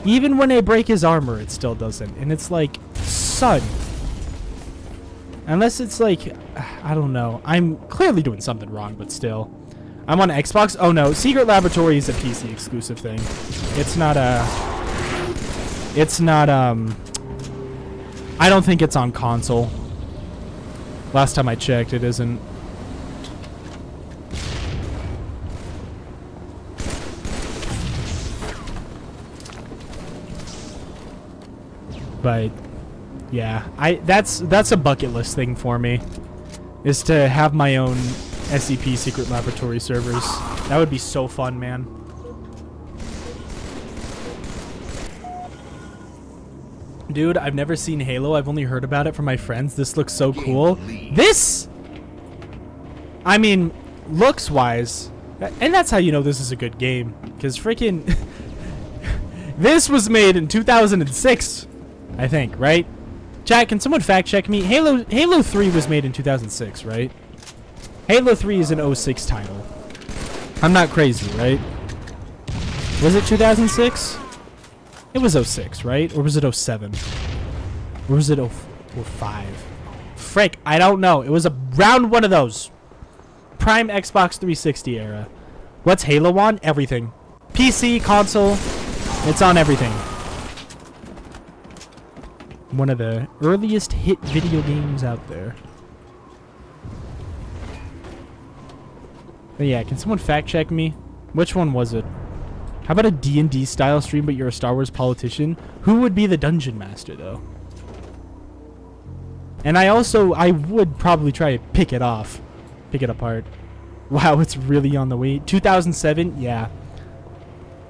Even when I break his armor, it still doesn't. And it's like, son. Unless it's like, I don't know. I'm clearly doing something wrong, but still. I'm on Xbox? Oh no, Secret Laboratory is a PC exclusive thing. It's not I don't think it's on console. Last time I checked, it isn't. But yeah, that's a bucket list thing for me, is to have my own SCP Secret Laboratory servers. That would be so fun, man. Dude, I've never seen Halo. I've only heard about it from my friends. This looks so cool. This, I mean, looks-wise, and that's how you know this is a good game, because freaking, this was made in 2006, I think, right? Chat, can someone fact-check me? Halo 3 was made in 2006, right? Halo 3 is an 06 title. I'm not crazy, right? Was it 2006? It was 06, right? Or was it 07? Or was it 05? Frick, I don't know. It was around one of those. Prime Xbox 360 era. What's Halo on? Everything. PC, console, it's on everything. One of the earliest hit video games out there. But yeah, can someone fact check me? Which one was it? How about a D&D style stream, but you're a Star Wars politician? Who would be the dungeon master, though? And I would probably try to pick it apart. Wow, it's really on the way. 2007? Yeah.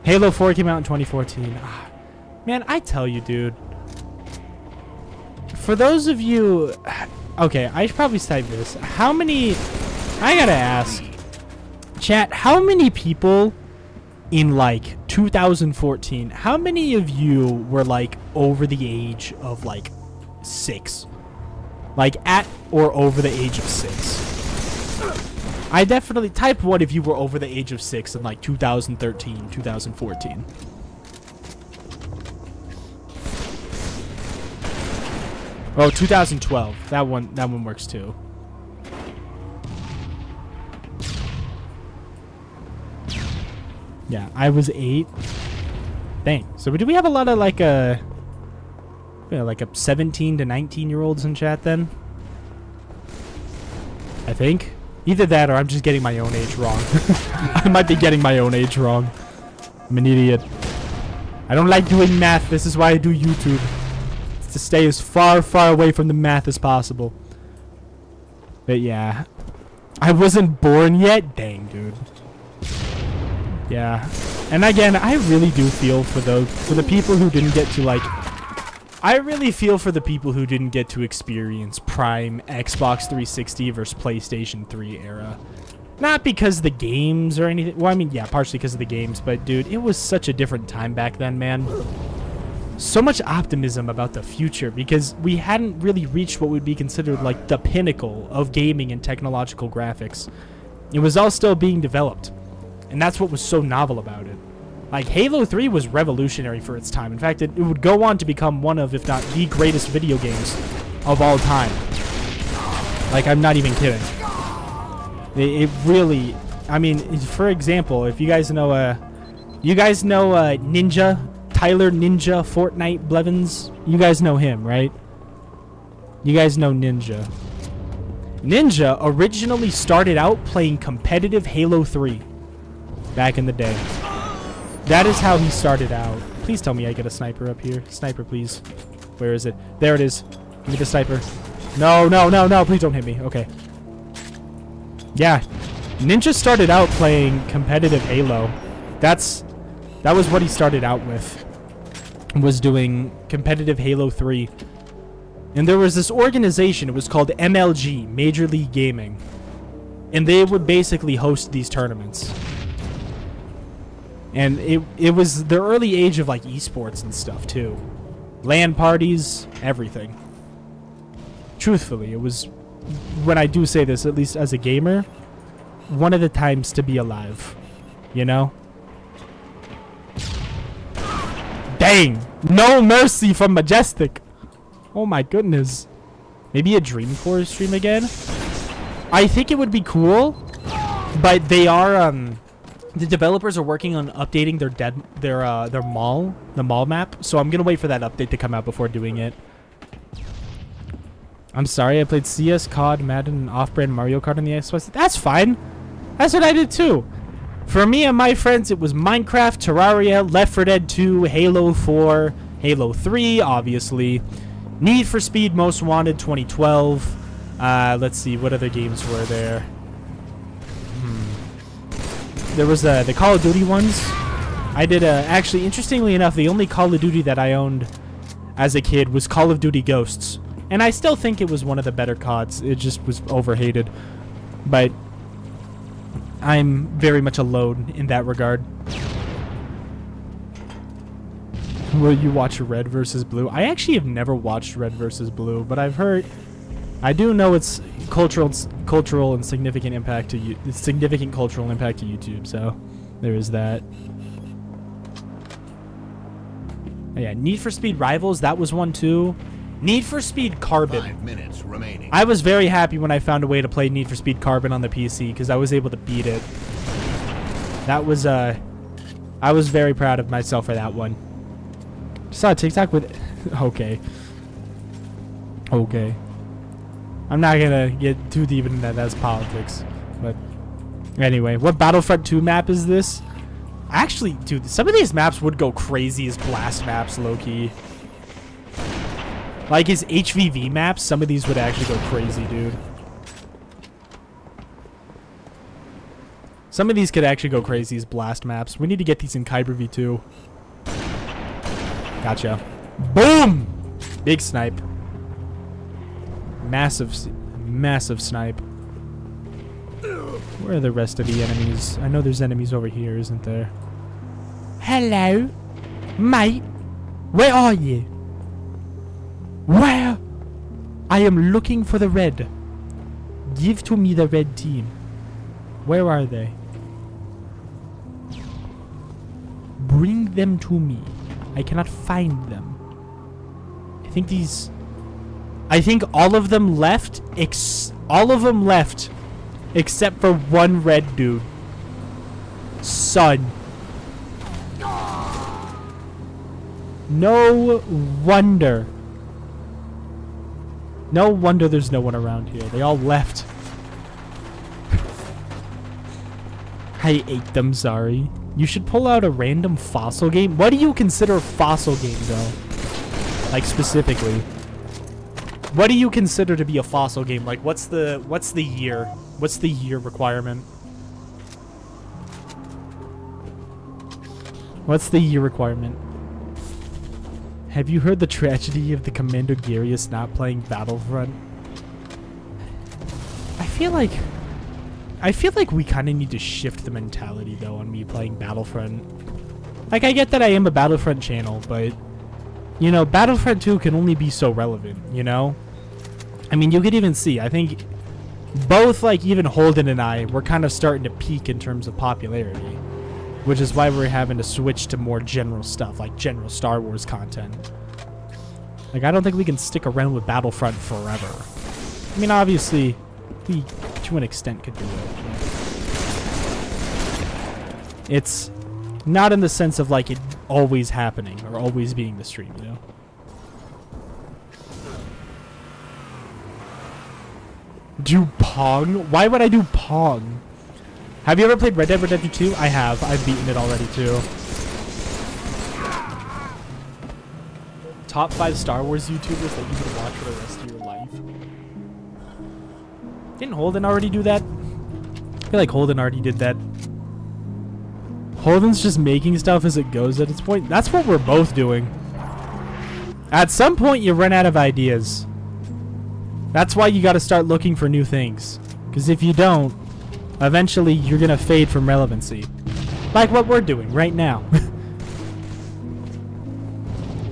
Halo 4 came out in 2014. Ah, man, I tell you, dude. For those of you... Okay, I should probably type this. How many... I gotta ask. Chat, how many people... in like 2014, how many of you were like over the age of like 6? Like at or over the age of 6? I definitely type 1 if you were over the age of 6 in like 2013, 2014. Oh, 2012. That one works too. Yeah, I was 8. Dang. So do we have a lot of like like a 17 to 19-year-olds in chat then. I think. Either that or I'm just getting my own age wrong. I might be getting my own age wrong. I'm an idiot. I don't like doing math. This is why I do YouTube. It's to stay as far, far away from the math as possible. But yeah. I wasn't born yet? Dang, dude. Yeah. And again, I really do feel for the people who didn't get to, like... I really feel for the people who didn't get to experience prime Xbox 360 versus PlayStation 3 era. Not because of the games or anything. Well, I mean, yeah, partially because of the games. But, dude, it was such a different time back then, man. So much optimism about the future because we hadn't really reached what would be considered, like, the pinnacle of gaming and technological graphics. It was all still being developed. And that's what was so novel about it. Like, Halo 3 was revolutionary for its time. In fact, it would go on to become one of, if not the greatest video games of all time. Like, I'm not even kidding. It really... I mean, for example, if you guys know... Ninja? Tyler Ninja Fortnite Blevins? You guys know him, right? You guys know Ninja. Ninja originally started out playing competitive Halo 3 back in the day. That is how he started out. Please tell me I get a sniper up here. Sniper, please. Where is it? There it is. Give me the sniper. No, no, no, no. Please don't hit me. Okay. Yeah. Ninja started out playing competitive Halo. That was what he started out with. Was doing competitive Halo 3. And there was this organization. It was called MLG, Major League Gaming. And they would basically host these tournaments. And it was the early age of, like, esports and stuff, too. LAN parties, everything. Truthfully, it was, when I do say this, at least as a gamer, one of the times to be alive. You know? Dang! No mercy from Majestic! Oh my goodness. Maybe a Dreamcore stream again? I think it would be cool, but they are, the developers are working on updating their mall map, so I'm gonna wait for that update to come out before doing it. I'm sorry, I played CS, COD, Madden, and off-brand Mario Kart on the Xbox. That's fine. That's what I did too. For me and my friends, it was Minecraft, Terraria, Left 4 Dead 2, Halo 4, Halo 3, obviously, Need for Speed Most Wanted 2012. Let's see, what other games were there? There was the Call of Duty ones. I did, actually, interestingly enough, the only Call of Duty that I owned as a kid was Call of Duty Ghosts. And I still think it was one of the better CODs. It just was overhated. But I'm very much alone in that regard. Will you watch Red vs. Blue? I actually have never watched Red vs. Blue, but I've heard... I do know it's cultural and significant impact to significant cultural impact to YouTube, so there is that. Oh, yeah, Need for Speed Rivals, that was one too. Need for Speed Carbon.
5 minutes remaining.
I was very happy when I found a way to play Need for Speed Carbon on the PC because I was able to beat it. That was I was very proud of myself for that one. Saw a TikTok with okay. I'm not gonna get too deep into that. That's politics. But anyway, what Battlefront 2 map is this? Actually, dude, some of these maps would go crazy as blast maps, low-key. Like his HVV maps, some of these would actually go crazy, dude. Some of these could actually go crazy as blast maps. We need to get these in Kyber V2. Gotcha. Boom! Big snipe. Massive snipe. Where are the rest of the enemies? I know there's enemies over here, isn't there? Hello? Mate? Where are you? Where? I am looking for the red. Give to me the red team. Where are they? Bring them to me. I cannot find them. I think all of them left. Except for one red dude. Son. No wonder No wonder there's no one around here. They all left. I ate them, sorry. You should pull out a random fossil game. What do you consider a fossil game, though? Like, specifically. What do you consider to be a fossil game? Like, what's the year? What's the year requirement? What's the year requirement? Have you heard the tragedy of the Commander Garious not playing Battlefront? I feel like we kind of need to shift the mentality, though, on me playing Battlefront. Like, I get that I am a Battlefront channel, but, you know, Battlefront 2 can only be so relevant, you know? I mean, you could even see, I think both, like, even Holden and I, were kind of starting to peak in terms of popularity, which is why we're having to switch to more general stuff, like general Star Wars content. Like, I don't think we can stick around with Battlefront forever. I mean, obviously, we, to an extent, could do it. It's not in the sense of, like, it always happening or always being the stream, you know? Do Pong? Why would I do Pong? Have you ever played Red Dead Redemption 2? I have. I've beaten it already, too. Top 5 Star Wars YouTubers that you could watch for the rest of your life. Didn't Holden already do that? I feel like Holden already did that. Holden's just making stuff as it goes at its point. That's what we're both doing. At some point, you run out of ideas. That's why you got to start looking for new things. Because if you don't, eventually you're going to fade from relevancy. Like what we're doing right now.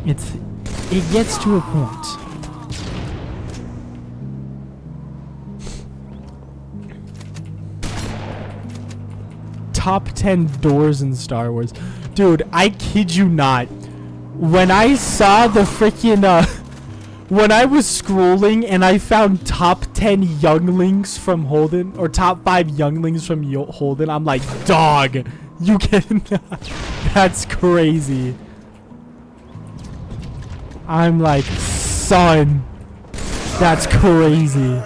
It gets to a point. Top 10 doors in Star Wars. Dude, I kid you not. When I saw the freaking, when I was scrolling and I found top 10 younglings from Holden, or top 5 younglings from Holden, I'm like, dog, you cannot. That's crazy. I'm like, son, that's crazy.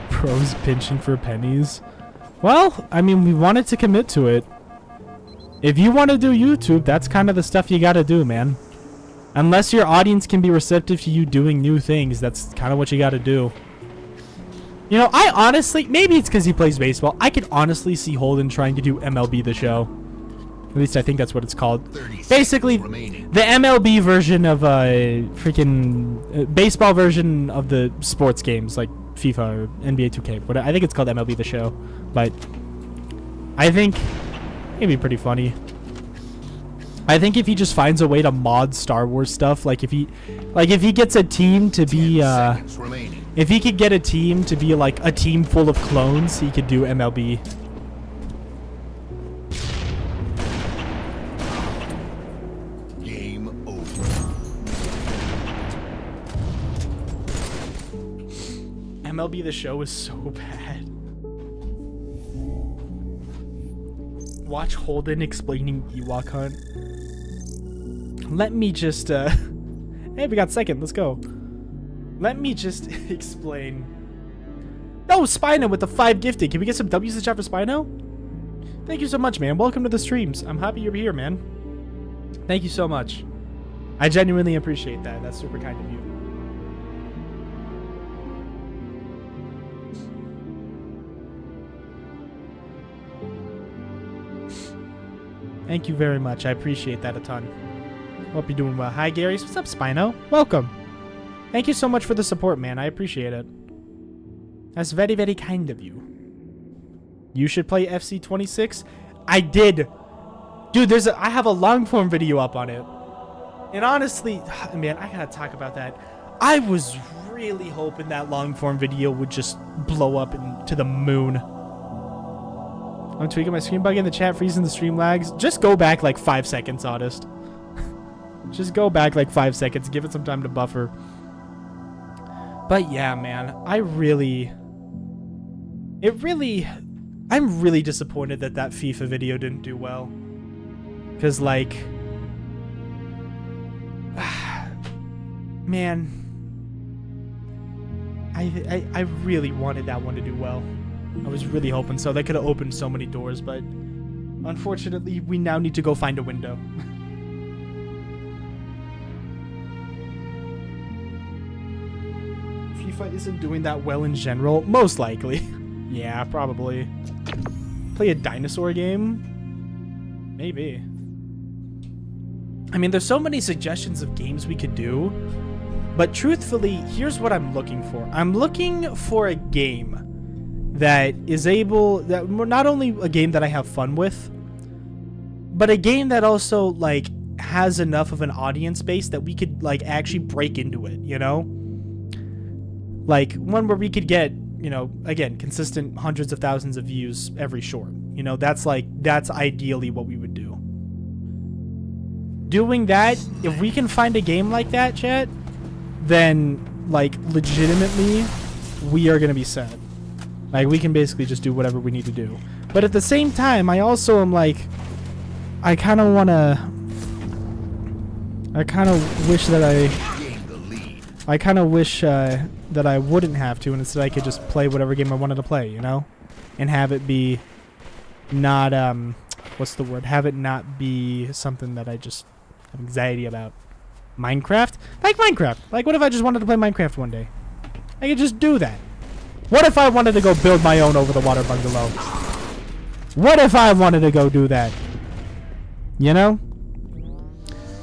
Pros pinching for pennies. Well, I mean, we wanted to commit to it. If you want to do YouTube, that's kind of the stuff you got to do, man. Unless your audience can be receptive to you doing new things, that's kind of what you got to do. You know, I honestly, maybe it's because he plays baseball, I could honestly see Holden trying to do MLB The Show. At least I think that's what it's called. Basically, the MLB version of freaking baseball version of the sports games, like FIFA or NBA 2K. But I think it's called MLB The Show. But I think it'd be pretty funny. I think if he just finds a way to mod Star Wars stuff, like if he gets a team to be if he could get a team to be like a team full of clones, he could do MLB. Game over. MLB The Show is so bad. Watch Holden explaining Ewok Hunt. Let me just, hey, we got second. Let's go. Let me just explain. No, Spino with the 5 gifted. Can we get some W's in chat for Spino? Thank you so much, man. Welcome to the streams. I'm happy you're here, man. Thank you so much. I genuinely appreciate that. That's super kind of you. Thank you very much. I appreciate that a ton. Hope you're doing well. Hi, Garious. What's up, Spino? Welcome. Thank you so much for the support, man. I appreciate it. That's very, very kind of you. You should play FC26. I did. Dude, I have a long form video up on it. And honestly, man, I gotta talk about that. I was really hoping that long form video would just blow up into the moon. I'm tweaking my screen bug in the chat, freezing the stream lags. Just go back like 5 seconds, honest. Just go back like 5 seconds. Give it some time to buffer. But yeah, man, I'm really disappointed that FIFA video didn't do well. Because, like, Man, I really wanted that one to do well. I was really hoping so. They could have opened so many doors, but unfortunately, we now need to go find a window. FIFA isn't doing that well in general. Most likely. Yeah, probably. Play a dinosaur game? Maybe. I mean, there's so many suggestions of games we could do, but truthfully, here's what I'm looking for. I'm looking for a game that is not only a game that I have fun with, but a game that also, like, has enough of an audience base that we could, like, actually break into it, you know? Like, one where we could get, you know, again, consistent hundreds of thousands of views every short. You know, that's ideally what we would do. Doing that, if we can find a game like that, chat, then, like, legitimately, we are going to be set. Like, we can basically just do whatever we need to do. But at the same time, I also am like, I kind of wish that I wouldn't have to, and instead I could just play whatever game I wanted to play, you know? And have it be not, what's the word? Have it not be something that I just have anxiety about. Minecraft? Like Minecraft. Like, what if I just wanted to play Minecraft one day? I could just do that. What if I wanted to go build my own over the water bungalow? What if I wanted to go do that? You know?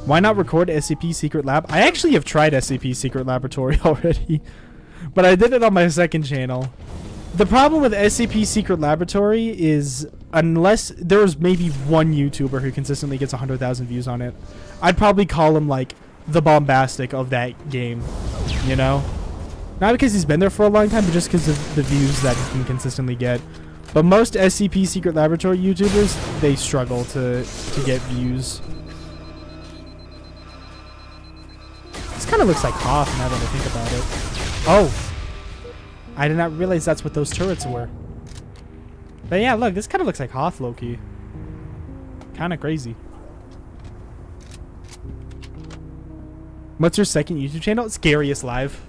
Why not record SCP Secret Lab? I actually have tried SCP Secret Laboratory already, but I did it on my second channel. The problem with SCP Secret Laboratory is, unless there's maybe one YouTuber who consistently gets 100,000 views on it, I'd probably call him, like, the bombastic of that game, you know? Not because he's been there for a long time, but just because of the views that he can consistently get. But most SCP Secret Laboratory YouTubers, they struggle to get views. This kind of looks like Hoth now that I think about it. Oh! I did not realize that's what those turrets were. But yeah, look, this kind of looks like Hoth, low-key. Kind of crazy. What's your second YouTube channel? It's Garious Live.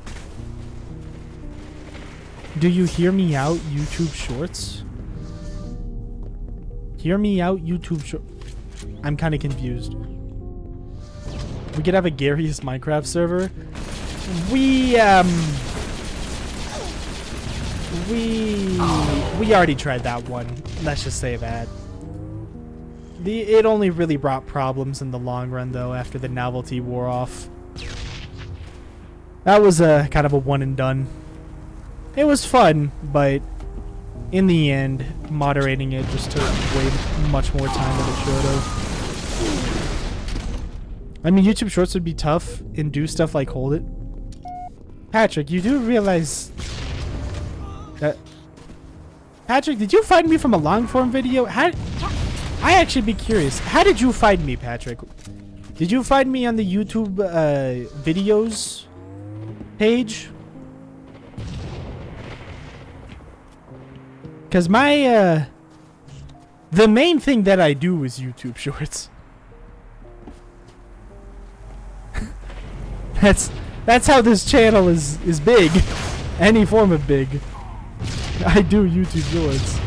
Do you hear me out, YouTube Shorts? Hear me out, YouTube Shorts. I'm kind of confused. We could have a Garious Minecraft server. We already tried that one. Let's just say that. It only really brought problems in the long run, though, after the novelty wore off. That was a kind of a one and done. It was fun, but in the end, moderating it just took way much more time than it should have. I mean, YouTube Shorts would be tough and do stuff like Hold It. Patrick, you do realize that... Patrick, did you find me from a long-form video? I actually be curious. How did you find me, Patrick? Did you find me on the YouTube videos page? Because my, the main thing that I do is YouTube Shorts. That's how this channel is big. Any form of big. I do YouTube Shorts.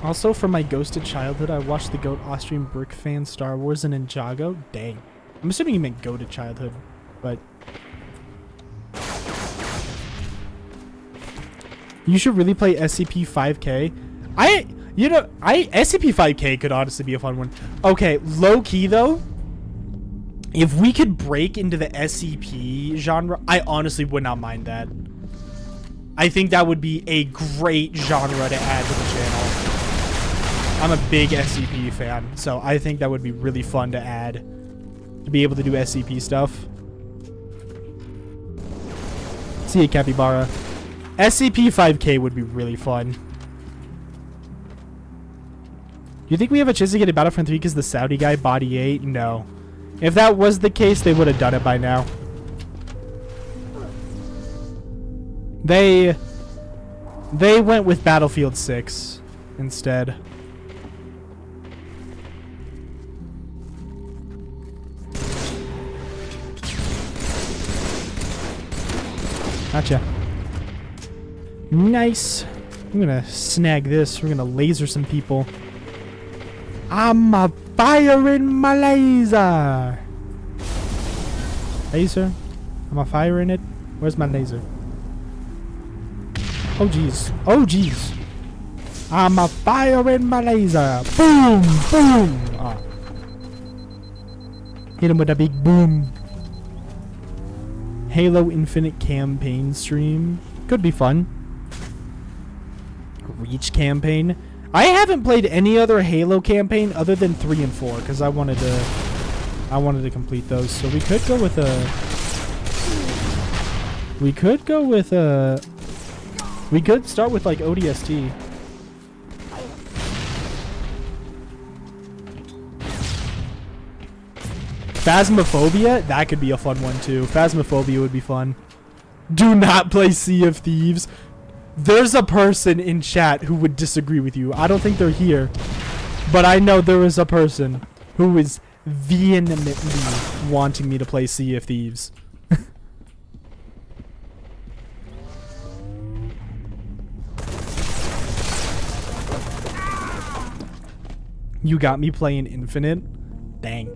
Also, for my ghosted childhood, I watched the GOAT Austrian Brick fan Star Wars and Ninjago. Dang. I'm assuming you meant goated childhood, but... You should really play SCP-5K. SCP-5K could honestly be a fun one. Okay, low-key, though, if we could break into the SCP genre, I honestly would not mind that. I think that would be a great genre to add to the channel. I'm a big SCP fan, so I think that would be really fun to add, to be able to do SCP stuff. See ya, Capybara. SCP-5K would be really fun. Do you think we have a chance to get a Battlefront 3 because the Saudi guy body 8? No. If that was the case, they would have done it by now. They went with Battlefield 6 instead. Gotcha. Nice. I'm gonna snag this. We're gonna laser some people. I'm a firing my laser. Laser? I'm a firing it? Where's my laser? Oh jeez. Oh jeez. I'm a firing my laser. Boom! Boom! Oh. Hit him with a big boom. Halo Infinite campaign stream. Could be fun. Reach campaign. I haven't played any other Halo campaign other than 3 and 4 because I wanted to complete those. So we could go with a. We could start with like ODST. Phasmophobia? That could be a fun one too. Phasmophobia would be fun. Do not play Sea of Thieves. There's a person in chat who would disagree with you. I don't think they're here. But I know there is a person who is vehemently wanting me to play Sea of Thieves. You got me playing Infinite? Dang.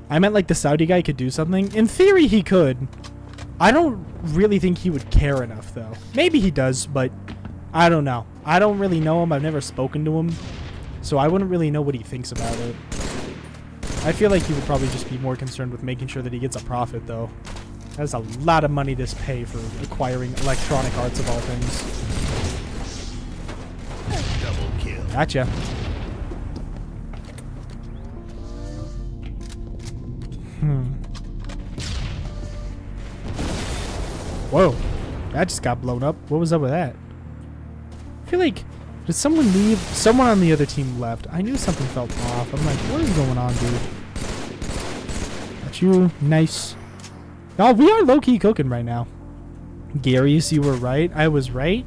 I meant like the Saudi guy could do something. In theory, he could. I don't really think he would care enough, though. Maybe he does, but I don't know. I don't really know him. I've never spoken to him, so I wouldn't really know what he thinks about it. I feel like he would probably just be more concerned with making sure that he gets a profit, though. That's a lot of money to pay for acquiring Electronic Arts of all things.
Double kill.
Gotcha. Whoa, that just got blown up. What was up with that? I feel like, did someone leave? Someone on the other team left. I knew something felt off. I'm like, what is going on, dude? Got you. Nice. Oh, we are low-key cooking right now. Garious, you were right. I was right.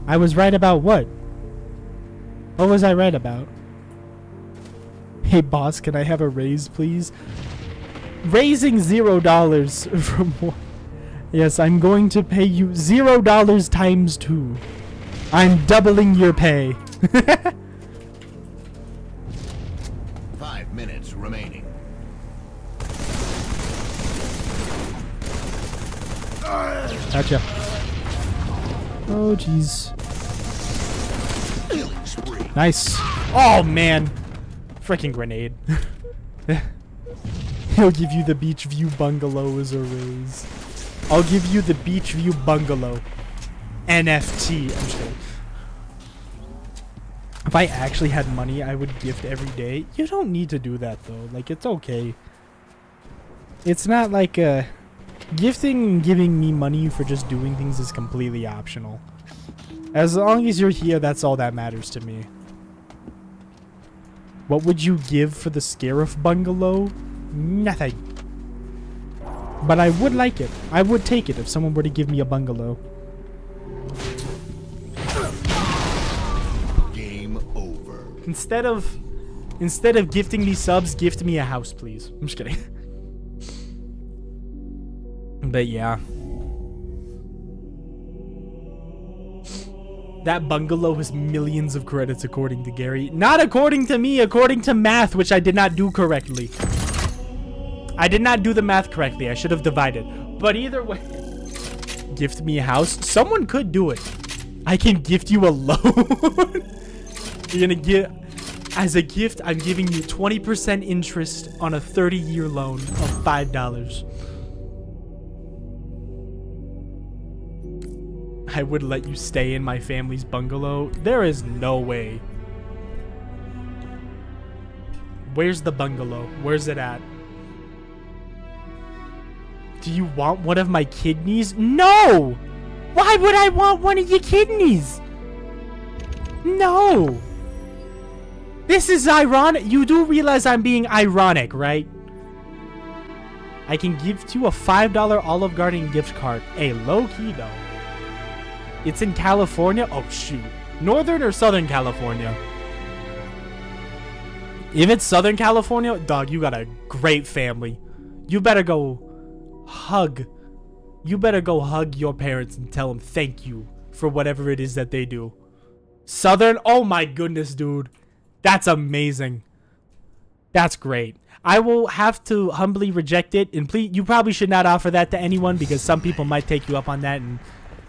I was right about what? What was I right about? Hey, boss, can I have a raise, please? Raising $0 from what? Yes, I'm going to pay you $0 times 2. I'm doubling your pay.
5 minutes remaining.
Gotcha. Oh, jeez.
Killing spree.
Nice. Oh, man. Freaking grenade. He'll give you the beach view bungalow as a raise. I'll give you the beach view bungalow. NFT. I'm just kidding. If I actually had money, I would gift every day. You don't need to do that, though. Like, it's okay. It's not like gifting and giving me money for just doing things is completely optional. As long as you're here, that's all that matters to me. What would you give for the Scarif bungalow? Nothing. But I would like it. I would take it if someone were to give me a bungalow.
Game over.
Instead of gifting me subs, gift me a house, please. I'm just kidding. But yeah. That bungalow has millions of credits according to Gary. Not according to me, according to math, which I did not do correctly. I did not do the math correctly. I should have divided. But either way, gift me a house. Someone could do it. I can gift you a loan. You're gonna get, as a gift, I'm giving you 20% interest on a 30-year loan of $5. I would let you stay in my family's bungalow. There is no way. Where's the bungalow? Where's it at? Do you want one of my kidneys? No! Why would I want one of your kidneys? No! This is ironic. You do realize I'm being ironic, right? I can give you a $5 Olive Garden gift card. Hey, low-key, though. It's in California? Oh, shoot. Northern or Southern California? If it's Southern California, dog, you got a great family. You better go hug. You better go hug your parents and tell them thank you for whatever it is that they do. Southern? Oh my goodness, dude. That's amazing. That's great. I will have to humbly reject it. And please, you probably should not offer that to anyone because some people might take you up on that. And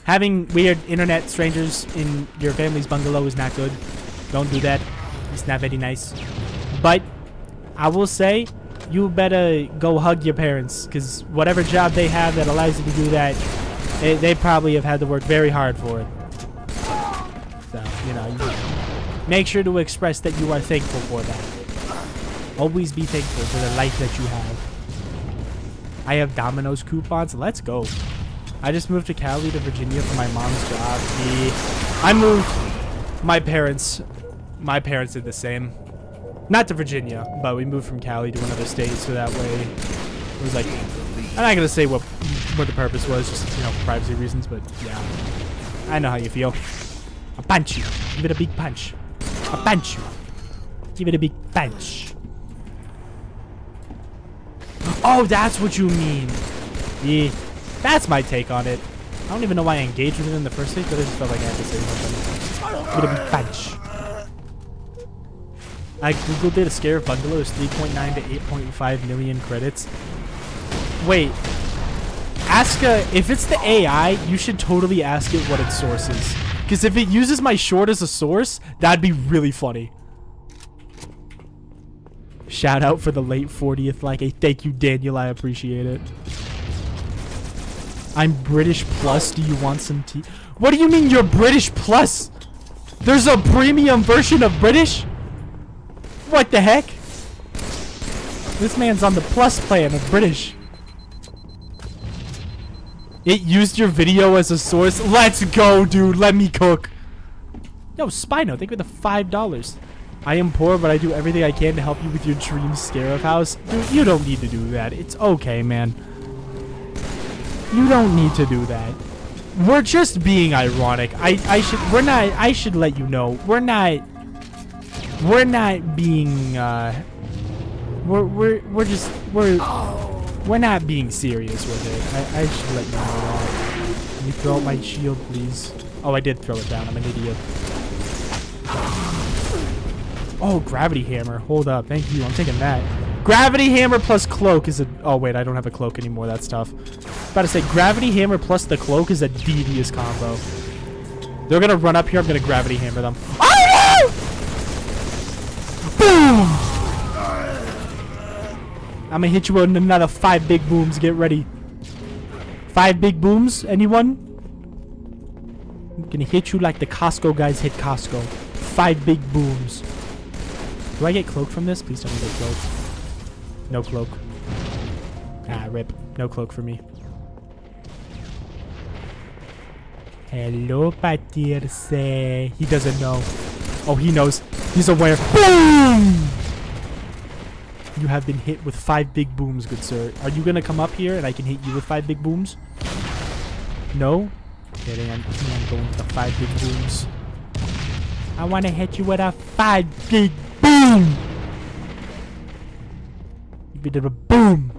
having weird internet strangers in your family's bungalow is not good. Don't do that. It's not very nice. But I will say, you better go hug your parents because whatever job they have that allows you to do that, they probably have had to work very hard for it. So, you know, make sure to express that you are thankful for that. Always be thankful for the life that you have. I have Domino's coupons. Let's go. I just moved to Cali to Virginia for my mom's job. I moved. My parents did the same. Not to Virginia, but we moved from Cali to another state, so that way it was like, I'm not gonna say what the purpose was, just, you know, for privacy reasons, but yeah, I know how you feel. I'll punch you. Give it a big punch. I'll punch you. Give it a big punch. Oh, that's what you mean. Yeah, that's my take on it. I don't even know why I engaged with it in the first place, but I just felt like I had to say something. Give it a big punch. I googled it. A Scarif bungalow is 3.9 to 8.5 million credits. Wait. Ask if it's the AI, you should totally ask it what its source is. Because if it uses my short as a source, that'd be really funny. Shout out for the late 40th like a thank you, Daniel. I appreciate it. I'm British Plus. Do you want some tea? What do you mean you're British Plus? There's a premium version of British? What the heck? This man's on the plus plan of British. It used your video as a source. Let's go, dude. Let me cook. Yo, Spino, thank you for the $5. I am poor, but I do everything I can to help you with your dream Scarif house. Dude, you don't need to do that. It's okay, man. You don't need to do that. We're just being ironic. I should let you know. We're not being we're not being serious with it. I should let you know that. Can you throw out my shield, please? Oh, I did throw it down. I'm an idiot. Oh, gravity hammer. Hold up. Thank you. I'm taking that. Gravity hammer plus cloak is a... Oh, wait. I don't have a cloak anymore. That's tough. About to say, gravity hammer plus the cloak is a devious combo. They're going to run up here. I'm going to gravity hammer them. Oh, no! Boom! I'm gonna hit you with another 5 big booms. Get ready. 5 big booms? Anyone? I'm gonna hit you like the Costco guys hit Costco. 5 big booms. Do I get cloak from this? Please tell me get cloak. No cloak. Ah, rip. No cloak for me. Hello, Patirse. He doesn't know. Oh, he knows. He's aware. Boom! You have been hit with 5 big booms, good sir. Are you gonna come up here and I can hit you with 5 big booms? No? Okay, then I'm going with the 5 big booms. I want to hit you with a 5 big boom! You did a boom!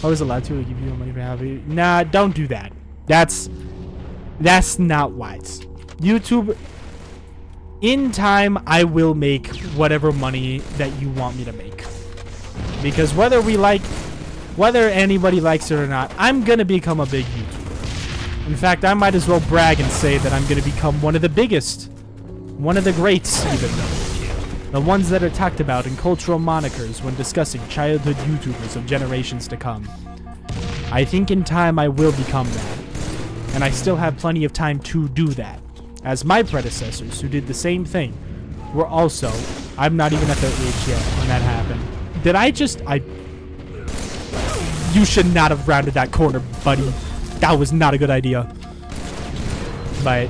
I was allowed to give you money for having... Nah, don't do that. That's not wise. YouTube... In time, I will make whatever money that you want me to make. Because whether anybody likes it or not, I'm gonna become a big YouTuber. In fact, I might as well brag and say that I'm gonna become one of the biggest. One of the greats, even. The ones that are talked about in cultural monikers when discussing childhood YouTubers of generations to come. I think in time I will become that. And I still have plenty of time to do that. As my predecessors, who did the same thing, were also... I'm not even at their age yet when that happened. Did I just... You should not have rounded that corner, buddy. That was not a good idea. But...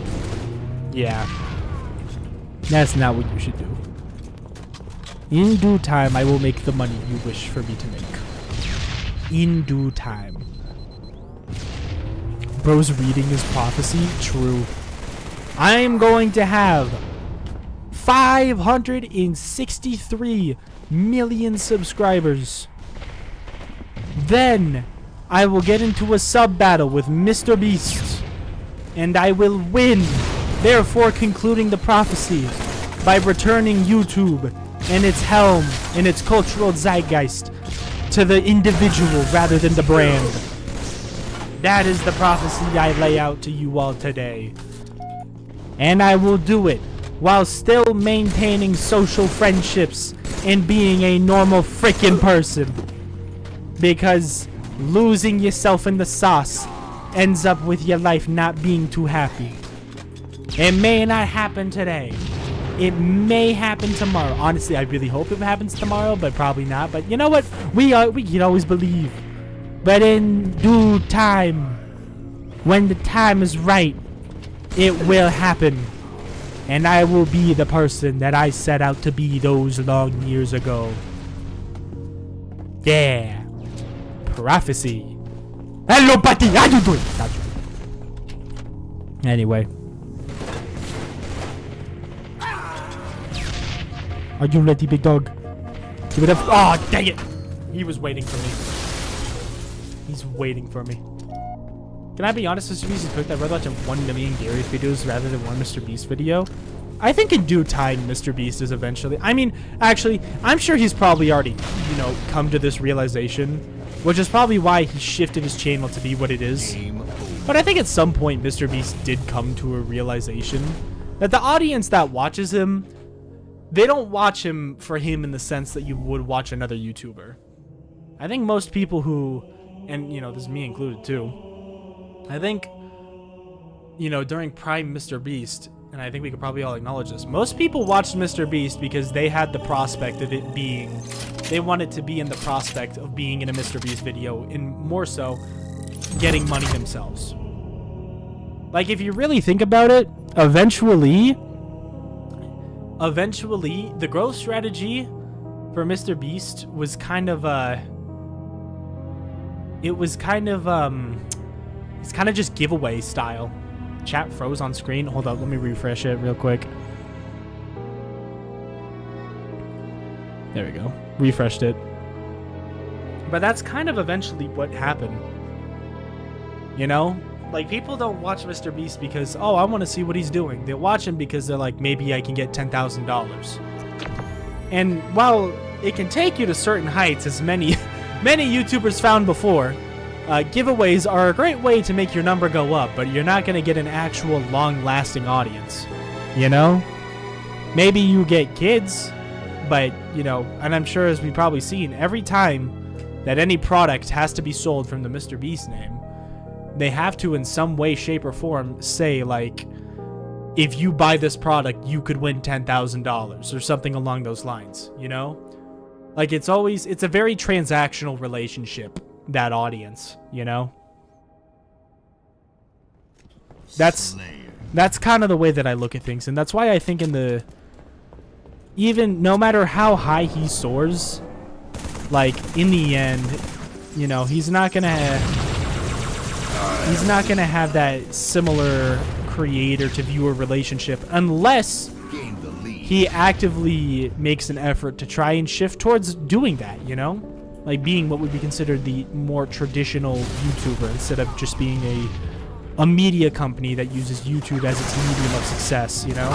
Yeah. That's not what you should do. In due time, I will make the money you wish for me to make. in due time. Bro's reading his prophecy. True. I am going to have 563 million subscribers. Then I will get into a sub battle with Mr. Beast, and I will win, therefore concluding the prophecy by returning YouTube and its helm and its cultural zeitgeist to the individual rather than the brand. That is the prophecy I lay out to you all today. And I will do it while still maintaining social friendships and being a normal freaking person. Because losing yourself in the sauce ends up with your life not being too happy. It may not happen today. It may happen tomorrow. Honestly, I really hope it happens tomorrow, but probably not. But you know what? We can always believe. But in due time, when the time is right, it will happen. And I will be the person that I set out to be those long years ago. Yeah. Prophecy. Hello, buddy. How you doing? Anyway. Are you ready, big dog? Give it up. Oh, dang it. He was waiting for me. He's waiting for me. Can I be honest, Mr. Beast is cooked? I'd rather watch 1 million Garious videos rather than one Mr. Beast video. I think in due time, Mr. Beast is eventually... I mean, actually, I'm sure he's probably already, you know, come to this realization, which is probably why he shifted his channel to be what it is. But I think at some point, Mr. Beast did come to a realization that the audience that watches him, they don't watch him for him in the sense that you would watch another YouTuber. I think most people who... And, you know, this is me included, too. I think, you know, during Prime Mr. Beast, and I think we could probably all acknowledge this, most people watched Mr. Beast because they had the prospect of it being... They wanted to be in the prospect of being in a Mr. Beast video, and more so, getting money themselves. Like, if you really think about it, eventually, the growth strategy for Mr. Beast was kind of, it's kind of just giveaway style. Chat froze on screen. Hold up, let me refresh it real quick. There we go. Refreshed it. But that's kind of eventually what happened. You know? Like, people don't watch Mr. Beast because, oh, I want to see what he's doing. They watch him because they're like, maybe I can get $10,000. And while it can take you to certain heights, as many YouTubers found before, giveaways are a great way to make your number go up, but you're not going to get an actual long-lasting audience. You know? Maybe you get kids, but, you know, and I'm sure as we've probably seen, every time that any product has to be sold from the Mr. Beast name, they have to, in some way, shape, or form, say, like, if you buy this product, you could win $10,000, or something along those lines, you know? Like, it's a very transactional relationship, that audience, you know? That's kind of the way that I look at things, and that's why I think even no matter how high he soars, like, in the end, you know, he's not gonna have that similar creator to viewer relationship unless he actively makes an effort to try and shift towards doing that, you know? Like being what would be considered the more traditional YouTuber instead of just being a media company that uses YouTube as its medium of success, you know?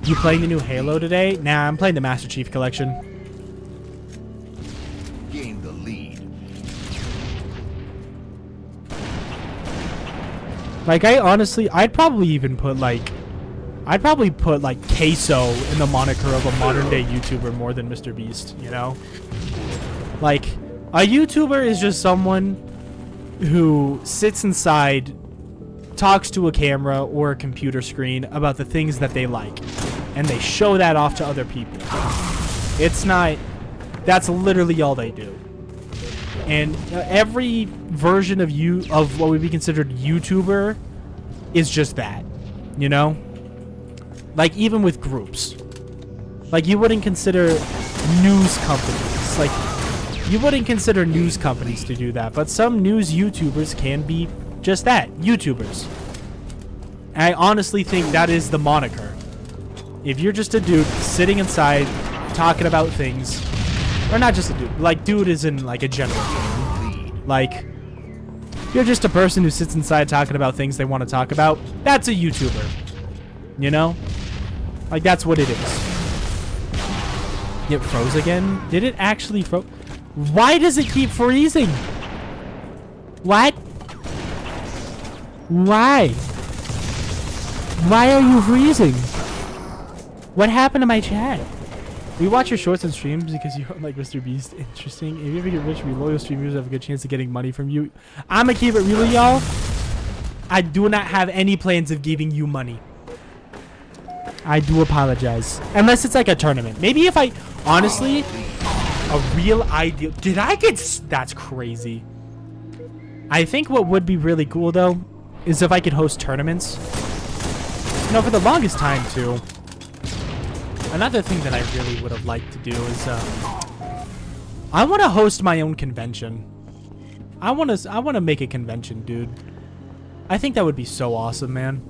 You playing the new Halo today? Nah, I'm playing the Master Chief Collection.
Gain the lead.
Like, I'd probably put like Queso in the moniker of a modern day YouTuber more than Mr. Beast, you know? Like, a YouTuber is just someone who sits inside, talks to a camera or a computer screen about the things that they like, and they show that off to other people. That's literally all they do. And every version of what would be considered YouTuber is just that, you know? Like, even with groups. Like, you wouldn't consider news companies. Like, You wouldn't consider news companies to do that, but some news YouTubers can be just that, YouTubers. And I honestly think that is the moniker. If you're just a dude sitting inside talking about things, or not just a dude, like dude is in like a general term. Like, you're just a person who sits inside talking about things they want to talk about, that's a YouTuber. You know? Like, that's what it is. It froze again? Did it actually froze? Why does it keep freezing? What? Why? Why are you freezing? What happened to my chat? We watch your shorts and streams because you're like Mr. Beast. Interesting. If you ever get rich, we loyal streamers have a good chance of getting money from you. I'ma keep it real, y'all. I do not have any plans of giving you money. I do apologize. Unless it's like a tournament. Maybe if I... Honestly, a real ideal... Did I get... That's crazy. I think what would be really cool, though, is if I could host tournaments. You know, for the longest time, too. Another thing that I really would have liked to do is... I want to host my own convention. I want to make a convention, dude. I think that would be so awesome, man.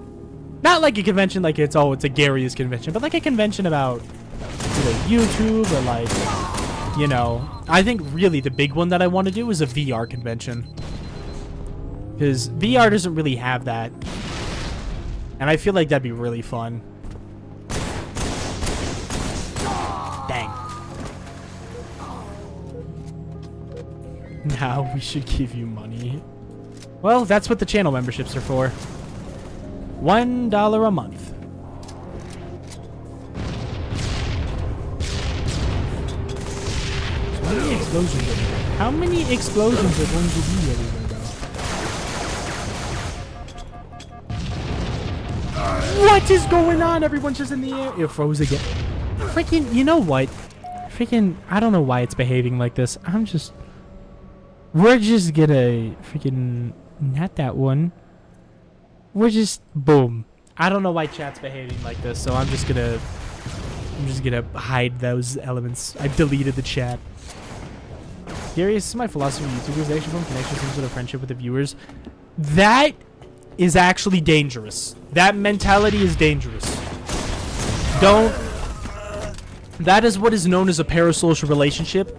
Not like a convention like it's a Garious convention, but like a convention about either YouTube or like, you know, I think really the big one that I want to do is a VR convention. Because VR doesn't really have that. And I feel like that'd be really fun. Dang. Now we should give you money. Well, that's what the channel memberships are for. $1 a month. So how many explosions are there? How many explosions are going to be everywhere, though? What is going on? Everyone's just in the air. It froze again. Freaking, you know what? Freaking, I don't know why it's behaving like this. We're just gonna freaking, not that one. We're just, boom. I don't know why chat's behaving like this, so I'm just gonna hide those elements. I've deleted the chat. Garious, this is my philosophy of YouTubers. They actually form connections into a friendship with the viewers. That is actually dangerous. That mentality is dangerous. That is what is known as a parasocial relationship.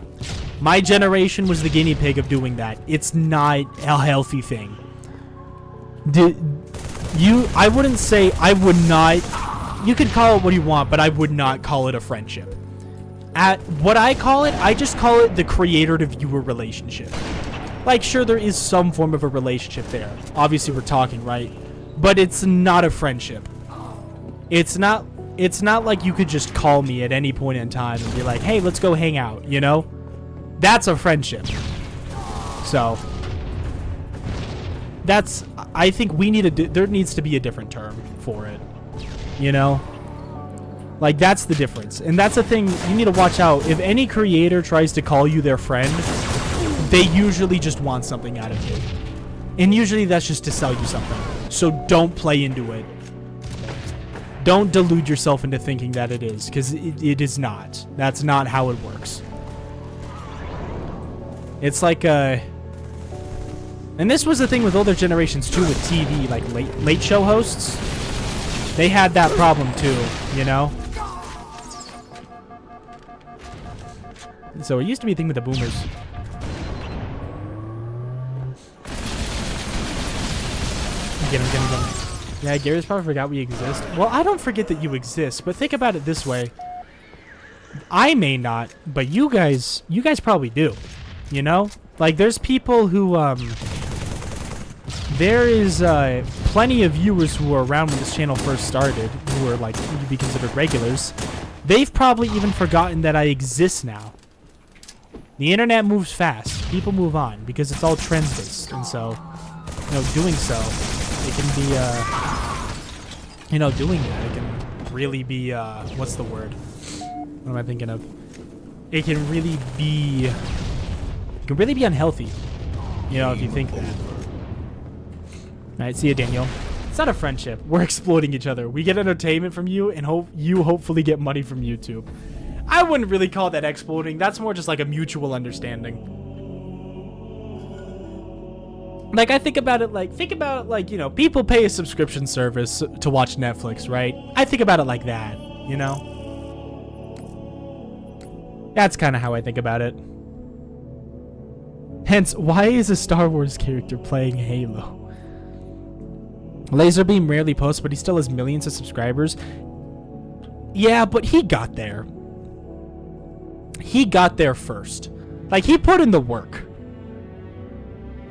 My generation was the guinea pig of doing that. It's not a healthy thing. I wouldn't say, I would not, you could call it what you want, but I would not call it a friendship. At what I call it, I just call it the creator to viewer relationship. Like, sure, there is some form of a relationship there. Obviously, we're talking, right? But it's not a friendship. It's not like you could just call me at any point in time and be like, hey, let's go hang out, you know? That's a friendship. So, I think there needs to be a different term for it, you know? Like, that's the difference. And that's the thing, you need to watch out. If any creator tries to call you their friend, they usually just want something out of you. And usually that's just to sell you something. So don't play into it. Don't delude yourself into thinking that it is, because it is not. That's not how it works. It's like and this was the thing with older generations too, with TV, like late show hosts. They had that problem too, you know? So it used to be a thing with the boomers. Get him. Yeah, Gary's probably forgot we exist. Well, I don't forget that you exist, but think about it this way. I may not, but you guys probably do. You know? Like, there's people who, there is, plenty of viewers who were around when this channel first started, who are, like, you'd be considered regulars. They've probably even forgotten that I exist now. The internet moves fast. People move on, because it's all trends-based, and so, you know, doing so, it can be, you know, doing that, it can really be, what's the word? What am I thinking of? It can really be unhealthy, you know, if you think that. Alright, see you, Daniel. It's not a friendship. We're exploiting each other. We get entertainment from you, and you hopefully get money from YouTube. I wouldn't really call that exporting. That's more just like a mutual understanding. Like, I think about it like, you know, people pay a subscription service to watch Netflix, right? I think about it like that, you know? That's kind of how I think about it. Hence, why is a Star Wars character playing Halo? Laserbeam rarely posts, but he still has millions of subscribers. Yeah, but he got there. He got there first. Like, he put in the work.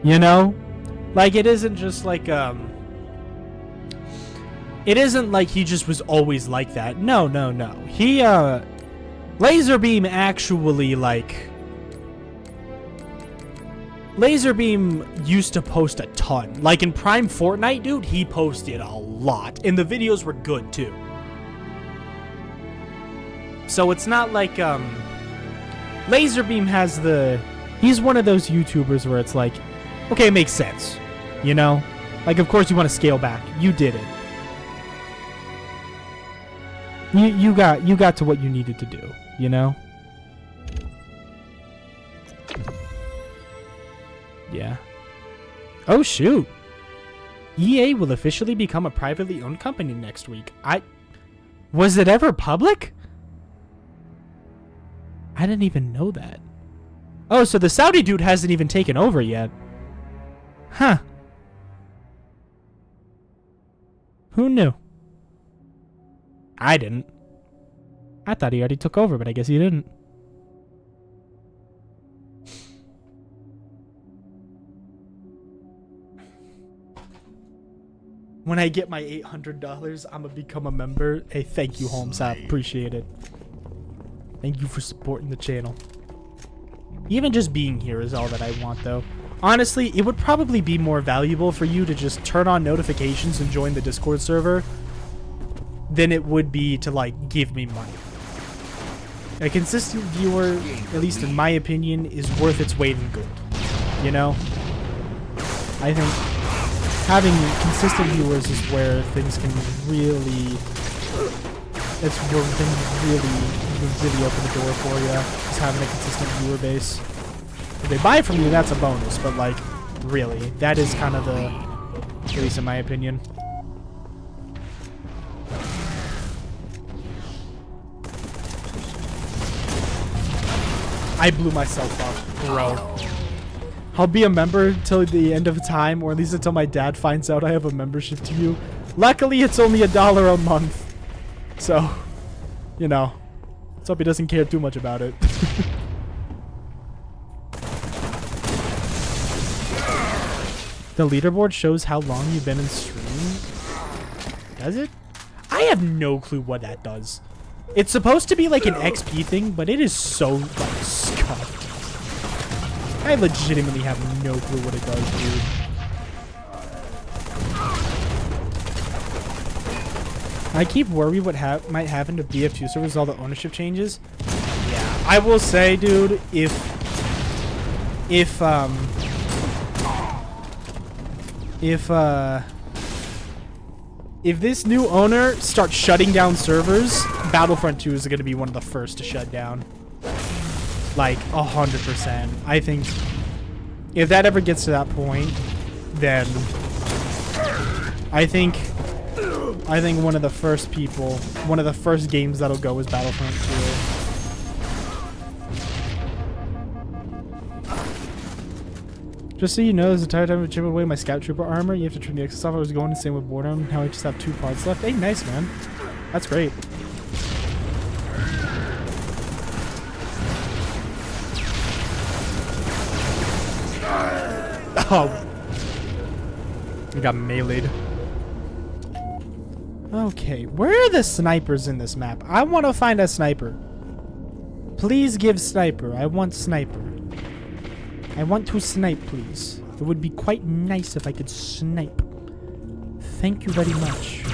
You know? Like, it isn't just like, it isn't like he just was always like that. No, no, no. He, Laserbeam actually, like... Laserbeam used to post a ton. Like, in Prime Fortnite, dude, he posted a lot. And the videos were good, too. So it's not like, Laserbeam has the... He's one of those YouTubers where it's like, okay, it makes sense. You know? Like, of course you want to scale back. You did it. You got to what you needed to do, you know? Yeah. Oh, shoot. EA will officially become a privately owned company next week. Was it ever public? I didn't even know that. Oh, so the Saudi dude hasn't even taken over yet. Huh. Who knew? I didn't. I thought he already took over, but I guess he didn't. When I get my $800, I'm gonna become a member. Hey, thank you, Holmes. I appreciate it. Thank you for supporting the channel. Even just being here is all that I want, though. Honestly, it would probably be more valuable for you to just turn on notifications and join the Discord server than it would be to, like, give me money. A consistent viewer, at least in my opinion, is worth its weight in gold. You know? I think having consistent viewers is where things can really... That's where things really open the door for you. Just having a consistent viewer base. If they buy from you, that's a bonus, but, like, really, that is kind of the... At least in my opinion. I blew myself up, bro. I'll be a member till the end of time, or at least until my dad finds out I have a membership to you. Luckily, it's only $1 a month. So, you know. Let's hope he doesn't care too much about it. The leaderboard shows how long you've been in stream. Does it? I have no clue what that does. It's supposed to be like an XP thing, but it is so, like, scuffed. I legitimately have no clue what it does, dude. I keep worried what might happen to BF2 servers with all the ownership changes. Yeah, I will say, dude, if this new owner starts shutting down servers, Battlefront 2 is going to be one of the first to shut down. Like, 100%. I think if that ever gets to that point, then I think one of the first games that'll go is Battlefront 2. Just so you know, there's a entire time of chipping away my Scout Trooper armor. You have to trim the extra stuff. I was going the same with Boredom. Now I just have 2 parts left. Hey, nice, man. That's great. Oh. I got meleeed. Okay, where are the snipers in this map? I want to find a sniper. Please give sniper. I want sniper. I want to snipe, please. It would be quite nice if I could snipe. Thank you very much.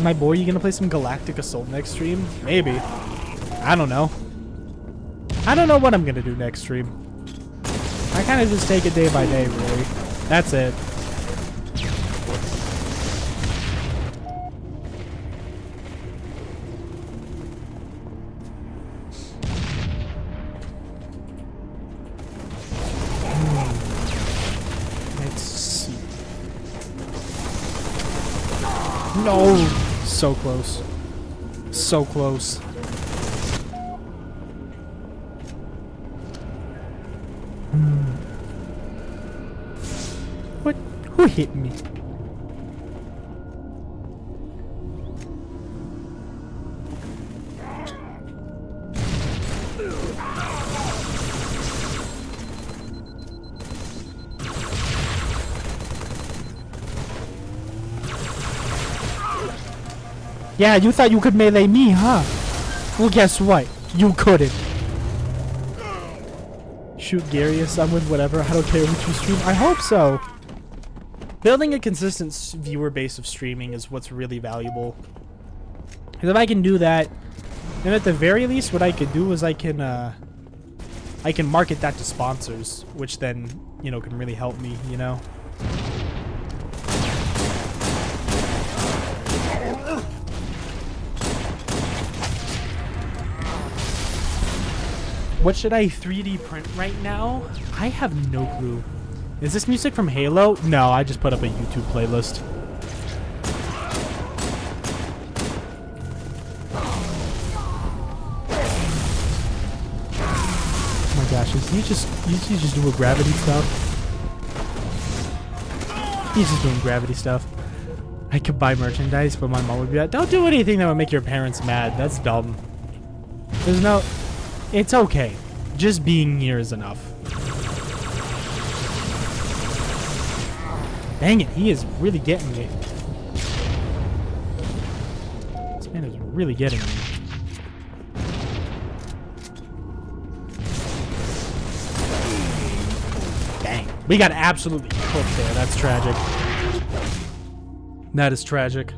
My boy, you gonna play some Galactic Assault next stream? Maybe. I don't know. I don't know what I'm gonna do next stream. I kind of just take it day by day, really. That's it. Let's see. No! So close. So close. What? Who hit me? Yeah, you thought you could melee me, huh? Well, guess what? You couldn't. Shoot Garious, I'm with whatever. I don't care what you stream. I hope so. Building a consistent viewer base of streaming is what's really valuable. Because if I can do that, then at the very least, what I could do is I can market that to sponsors, which then, you know, can really help me, you know? What should I 3D print right now? I have no clue. Is this music from Halo? No, I just put up a YouTube playlist. Oh my gosh, is he just doing gravity stuff? He's just doing gravity stuff. I could buy merchandise, but my mom would be like, don't do anything that would make your parents mad. That's dumb. There's no... It's okay. Just being here is enough. Dang it, he is really getting me. This man is really getting me. Dang. We got absolutely cooked there. That's tragic. That is tragic.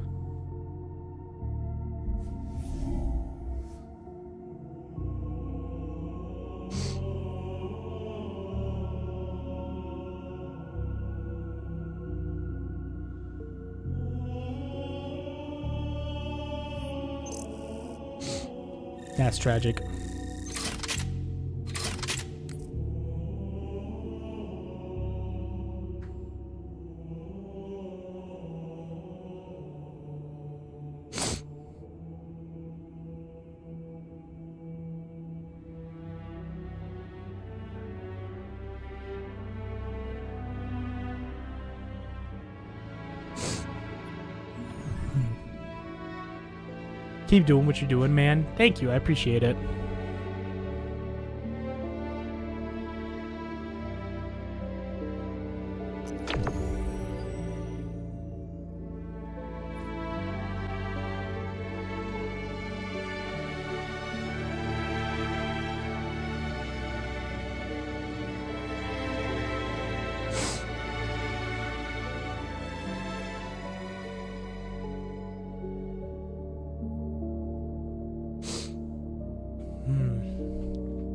That's tragic. Keep doing what you're doing, man. Thank you. I appreciate it.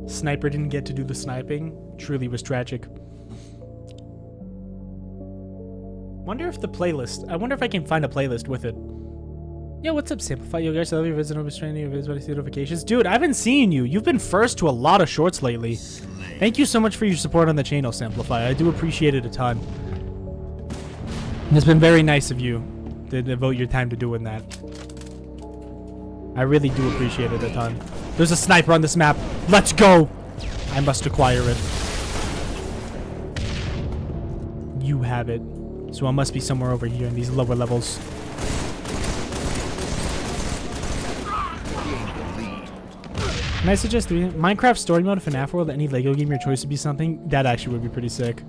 Sniper didn't get to do the sniping. Truly was tragic. Wonder if the playlist... I wonder if I can find a playlist with it. Yo, what's up, Simplify? Yo, guys, I love your visit, overstraining your visibility notifications. Dude, I haven't seen you. You've been first to a lot of shorts lately. Thank you so much for your support on the channel, Simplify. I do appreciate it a ton. It's been very nice of you to devote your time to doing that. I really do appreciate it a ton. There's a sniper on this map. Let's go! I must acquire it. You have it. So I must be somewhere over here in these lower levels. Can I suggest 3? Minecraft Story Mode, FNAF World, any LEGO game your choice would be something? That actually would be pretty sick.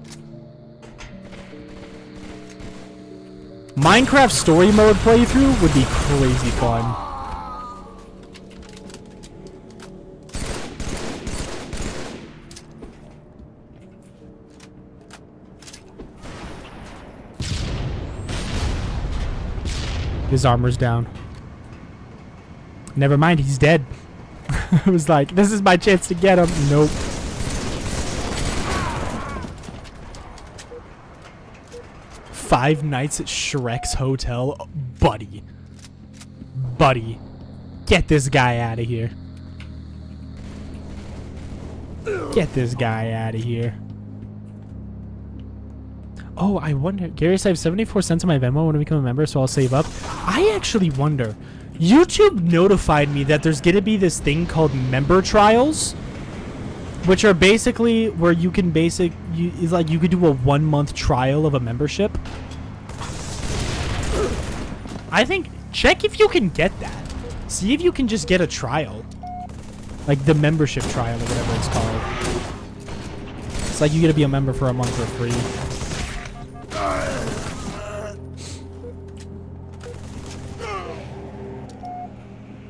Minecraft Story Mode playthrough would be crazy fun. His armor's down. Never mind, he's dead. I was like, this is my chance to get him. Nope. 5 nights at Shrek's hotel. Buddy. Buddy. Get this guy out of here. Get this guy out of here. Oh, I wonder. Garious, I have 74 cents on my Venmo when I become a member, so I'll save up. I actually wonder. YouTube notified me that there's going to be this thing called member trials, which are basically where you can it's like you could do a 1-month trial of a membership. I think, check if you can get that. See if you can just get a trial. Like the membership trial or whatever it's called. It's like you get to be a member for a month for free.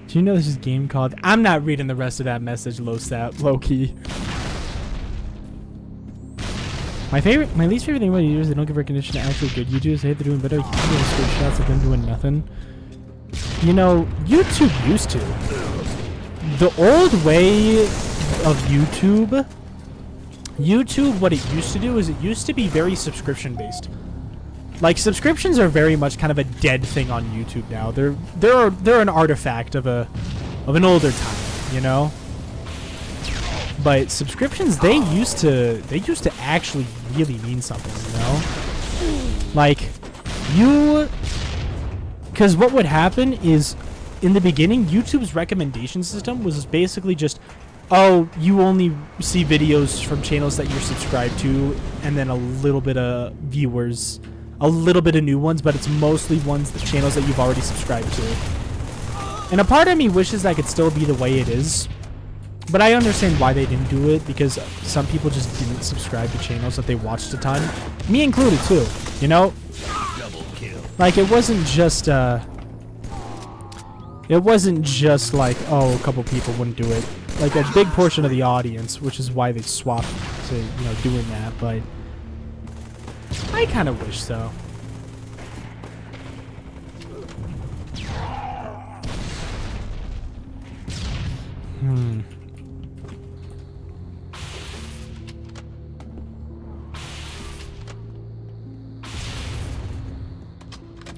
Do you know this is a game called... I'm not reading the rest of that message, low key. My least favorite thing about YouTubers is they don't give recognition to actual good YouTubers. They hate they're doing better. Screenshots of them doing nothing. You know, YouTube used to. The old way of YouTube, what it used to do is it used to be very subscription based. Like, subscriptions are very much kind of a dead thing on YouTube now. They're an artifact of an older time, you know. But subscriptions, they used to actually really mean something, you know. Like, because what would happen is, in the beginning, YouTube's recommendation system was basically just, oh, you only see videos from channels that you're subscribed to, and then a little bit of viewers. A little bit of new ones, but it's mostly channels that you've already subscribed to. And a part of me wishes that could still be the way it is. But I understand why they didn't do it, because some people just didn't subscribe to channels that they watched a ton. Me included, too. You know?
Double kill.
Like, it wasn't just like, oh, a couple people wouldn't do it. Like, a big portion of the audience, which is why they swapped to, you know, doing that, but... I kind of wish so.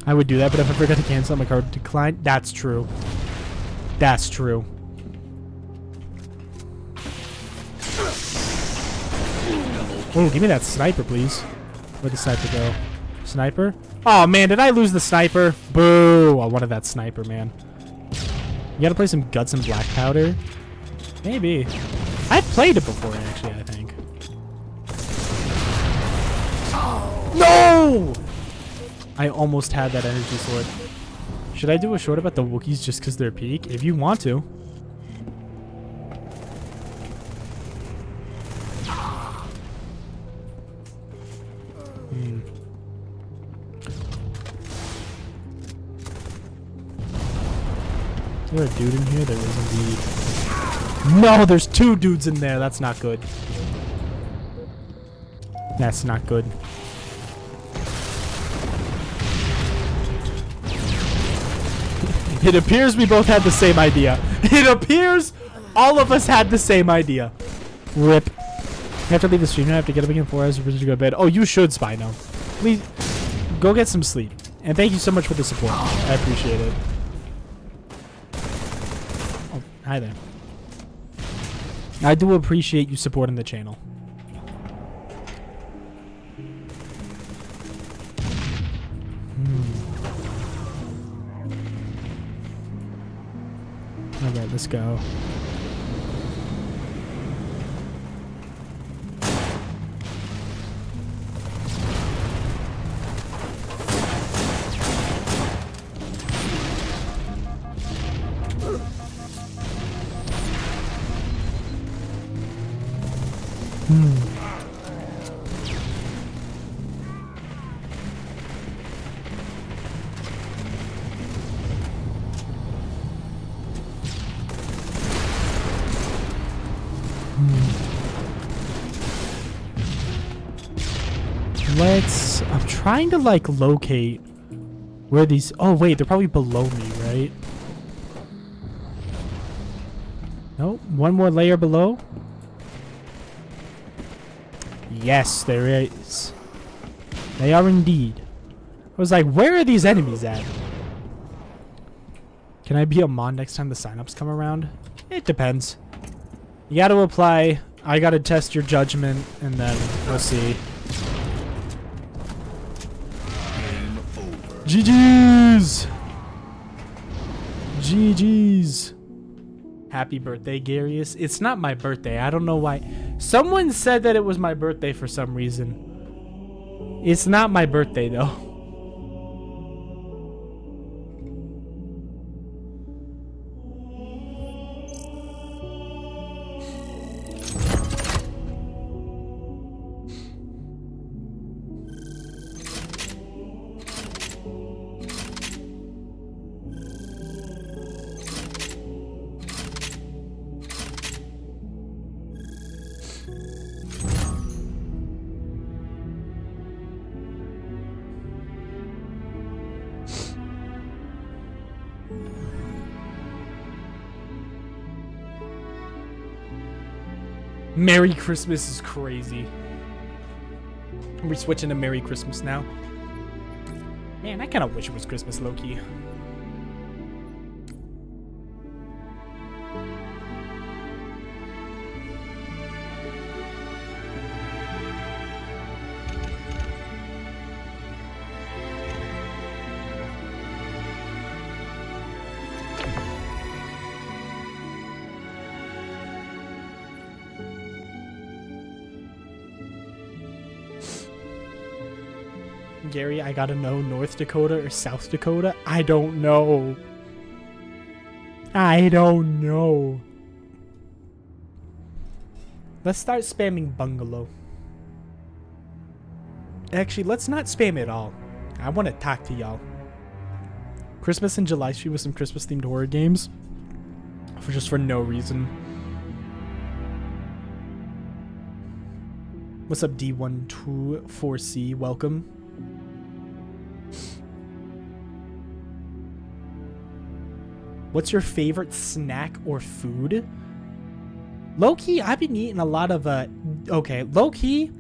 I would do that, but if I forgot to cancel, my card would decline. That's true. That's true. Oh, give me that sniper, please. Where'd the sniper go? Sniper? Oh, man, did I lose the sniper? Boo! I wanted that sniper, man. You gotta play some Guts and Black Powder? Maybe. I've played it before, actually, I think. No! I almost had that energy sword. Should I do a short about the Wookiees just because they're peak? If you want to. Is there a dude in here? There is indeed. No, there's 2 dudes in there. That's not good. That's not good. It appears we both had the same idea. It appears all of us had the same idea. Rip. I have to leave the stream now. I have to get up again 4 hours to go to bed. Oh, you should, Spino. Please, go get some sleep. And thank you so much for the support. I appreciate it. Oh, hi there. I do appreciate you supporting the channel. Alright, let's go. I'm trying to like locate where these. Oh wait, they're probably below me, right? Nope. One more layer below. Yes, there is. They are indeed. was like, where are these enemies at? Can I be a mon next time the signups come around? It depends. You gotta apply. I gotta test your judgment, and then we'll see. GG's! GG's. Happy birthday, Garious. It's not my birthday. I don't know why. Someone said that it was my birthday for some reason. It's not my birthday, though. Merry Christmas is crazy. We're switching to Merry Christmas now. Man, I kind of wish it was Christmas, low-key. Gary, I gotta know North Dakota or South Dakota? I don't know. I don't know. Let's start spamming bungalow. Actually, let's not spam it all. I want to talk to y'all. Christmas in July stream with some Christmas themed horror games. Just for no reason. What's up, D124C? Welcome. What's your favorite snack or food? Low-key, I've been eating a lot of, okay, low-key,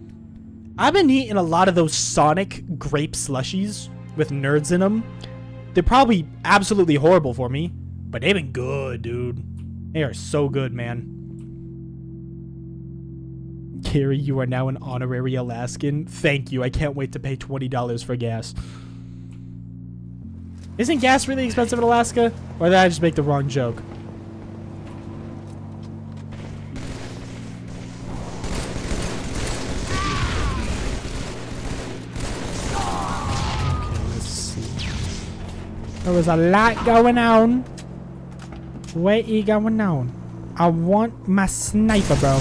I've been eating a lot of those Sonic grape slushies with nerds in them. They're probably absolutely horrible for me, but they've been good, dude. They are so good, man. Carrie, you are now an honorary Alaskan. Thank you. I can't wait to pay $20 for gas. Isn't gas really expensive in Alaska? Or did I just make the wrong joke? Okay, let's see. There was a lot going on. What is going on? I want my sniper, bro.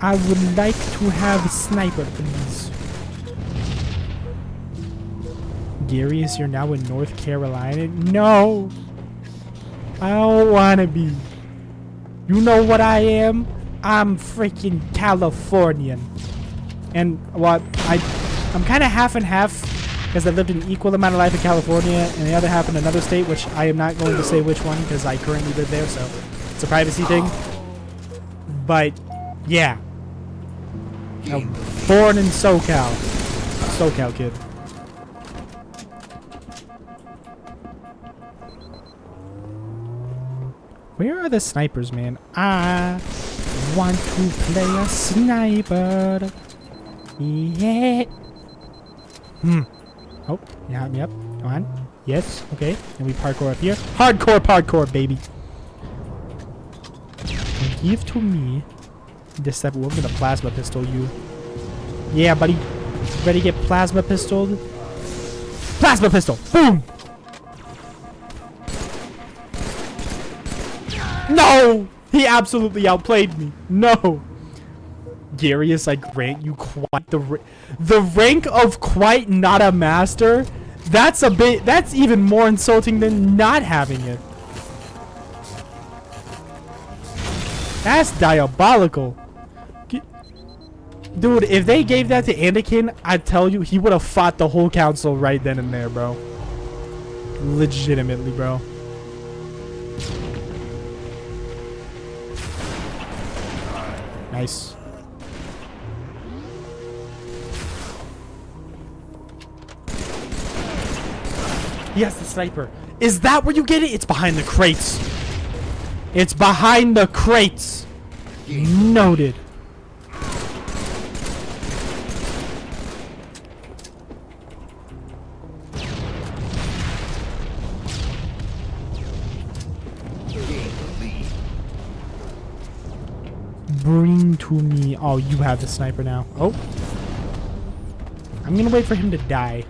I would like to have a sniper, please. Garious, you're now in North Carolina? No! I don't want to be. You know what I am? I'm freaking Californian. And what? I'm kind of half and half because I lived an equal amount of life in California and the other half in another state, which I am not going to say which one because I currently live there, so it's a privacy thing. But, yeah. I'm born in SoCal. SoCal kid. Where are the snipers, man? I want to play a sniper. Yeah. Oh, yeah, yep. Come on. Yes. Okay. And we parkour up here. Hardcore parkour, baby. And give to me this type. We're gonna plasma pistol you. Yeah, buddy. Ready to get plasma pistoled? Plasma pistol. Boom. No! He absolutely outplayed me. No. Garious, I grant you quite the rank of quite not a master. That's a bit. That's even more insulting than not having it. That's diabolical. Dude, if they gave that to Anakin, I tell you, he would have fought the whole council right then and there, bro. Legitimately, bro. Nice. He has the sniper. Is that where you get it? It's behind the crates. It's behind the crates. Noted. Bring to me. Oh, you have the sniper now. Oh. I'm gonna wait for him to die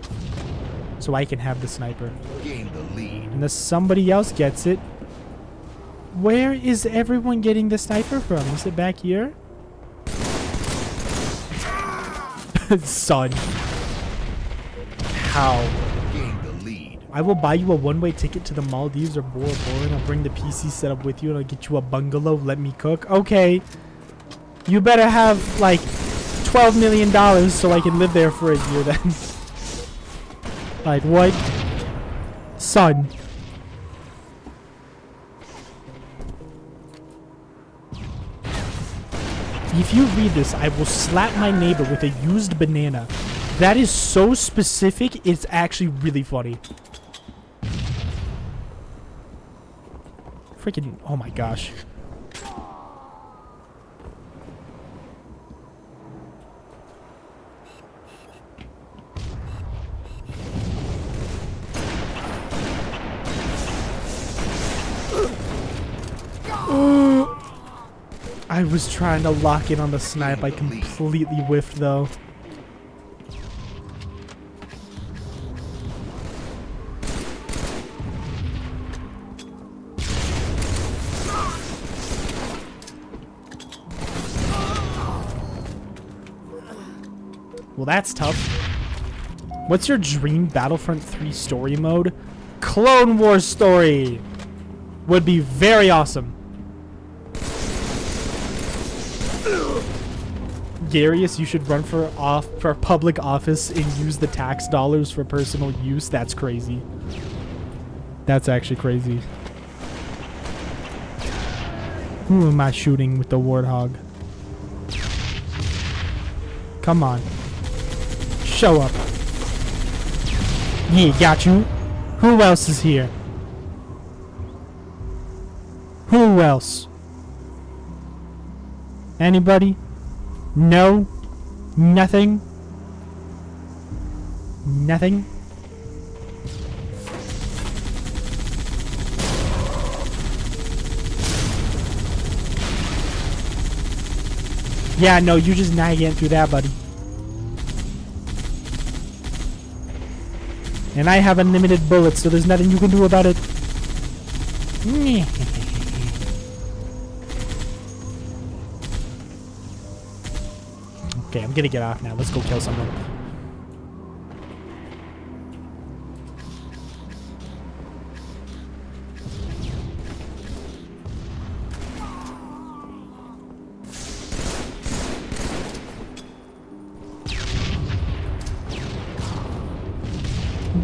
so I can have the sniper.
Gain the lead.
Unless somebody else gets it. Where is everyone getting the sniper from? Is it back here? Son. How?
Gain the lead.
I will buy you a one-way ticket to the Maldives or Bora Bora, and I'll bring the PC setup with you, and I'll get you a bungalow. Let me cook. Okay. You better have, like, $12 million so I can live there for a year then. Like, what? Son. If you read this, I will slap my neighbor with a used banana. That is so specific, it's actually really funny. Freaking, oh my gosh. I was trying to lock in on the snipe. I completely whiffed though. Well, that's tough. What's your dream Battlefront 3 story mode? Clone Wars story would be very awesome. Garious, you should run for public office and use the tax dollars for personal use. That's crazy. That's actually crazy. Who am I shooting with the warthog? Come on. Show up. Yeah, got you. Who else is here? Who else? Anybody? No? Nothing? Nothing? Yeah, no, you just not getting through that, buddy. And I have unlimited bullets, so there's nothing you can do about it. Okay, I'm gonna get off now. Let's go kill someone.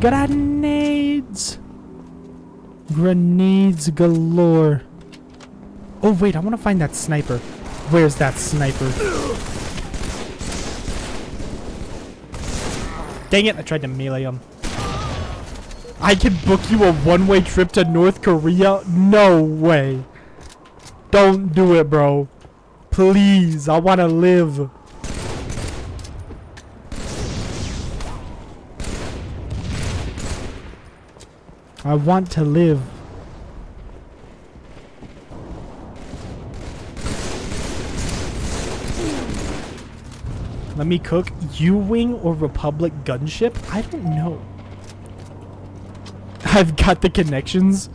Grenades! Grenades galore. Oh wait, I want to find that sniper. Where's that sniper? Dang it, I tried to melee him. I can book you a one-way trip to North Korea? No way. Don't do it, bro. Please, I want to live. I want to live. Let me cook. U-Wing or Republic gunship? I don't know. I've got the connections.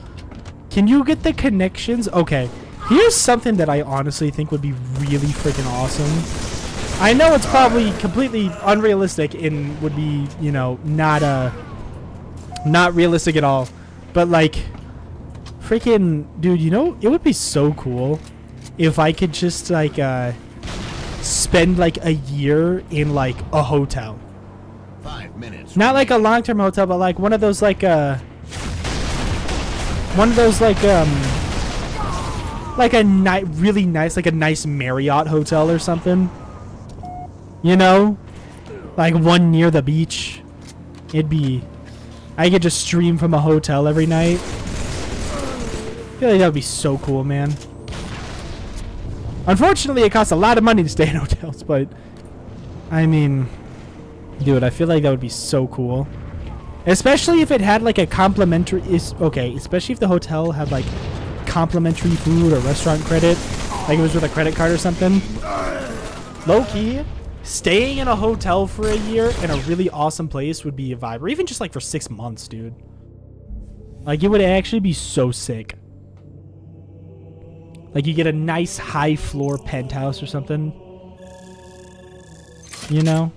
Can you get the connections? Okay. Here's something that I honestly think would be really freaking awesome. I know it's probably completely unrealistic and would be, you know, not realistic at all. But like, freaking, dude, you know, it would be so cool if I could just like, spend like a year in like a hotel.
5 minutes.
Not like a long-term hotel, but like one of those like a really nice, like a nice Marriott hotel or something. You know, like one near the beach. It'd be I could just stream from a hotel every night. I feel like that would be so cool, man. Unfortunately, it costs a lot of money to stay in hotels, but I mean, dude, I feel like that would be so cool. Especially if it had like a complimentary especially if the hotel had like complimentary food or restaurant credit, like it was with a credit card or something. Low-key, staying in a hotel for a year in a really awesome place would be a vibe, or even just like for 6 months, dude. Like, it would actually be so sick. Like, you get a nice high floor penthouse or something, you know?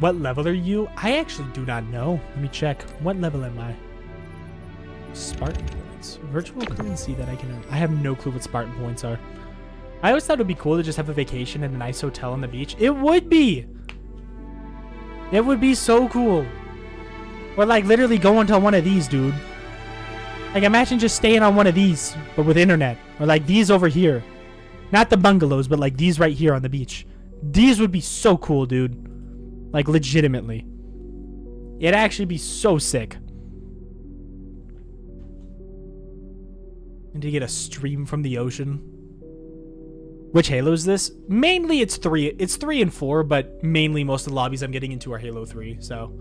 What level are you? I actually do not know. Let me check. What level am I? Spartan points. Virtual currency that I can earn. I have no clue what Spartan points are. I always thought it would be cool to just have a vacation in a nice hotel on the beach. It would be! It would be so cool. Or like literally going to one of these, dude. Like imagine just staying on one of these, but with internet. Or like these over here. Not the bungalows, but like these right here on the beach. These would be so cool, dude. Like, legitimately. It'd actually be so sick. And to get a stream from the ocean. Which Halo is this? Mainly it's 3. It's 3 and 4, but mainly most of the lobbies I'm getting into are Halo 3, so.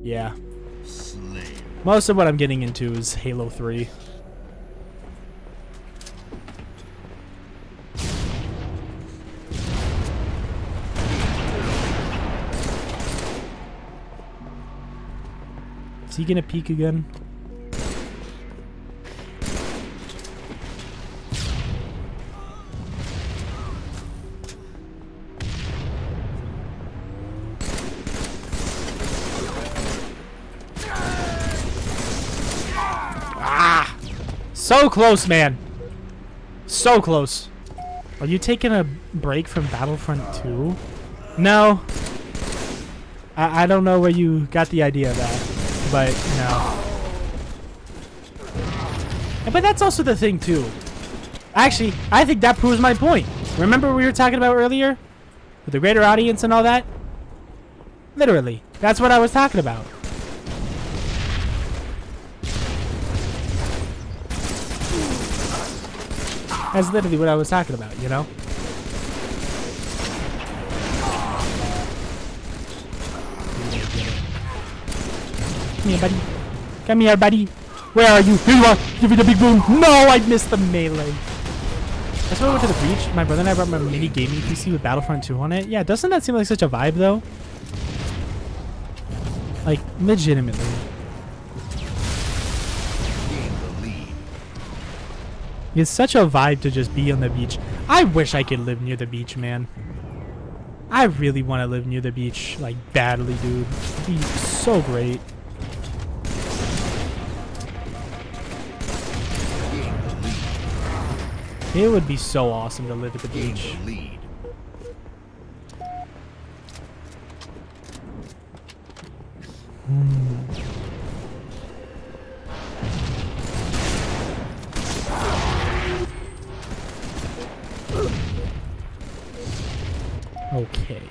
Yeah. Most of what I'm getting into is Halo 3. Is he gonna peek again? Ah! So close, man. So close. Are you taking a break from Battlefront 2? No. I don't know where you got the idea of that. But no. But that's also the thing too. Actually, I think that proves my point. Remember we were talking about earlier? With the greater audience and all that? Literally. That's what I was talking about. That's literally what I was talking about, you know? Come here, buddy. Come here, buddy. Where are you? Here you are. Give me the big boom. No, I missed the melee. That's why I went to the beach. My brother and I brought my mini gaming PC with Battlefront 2 on it. Yeah, doesn't that seem like such a vibe, though? Like, legitimately. It's such a vibe to just be on the beach. I wish I could live near the beach, man. I really want to live near the beach, like, badly, dude. It'd be so great. It would be so awesome to live at the beach. Okay.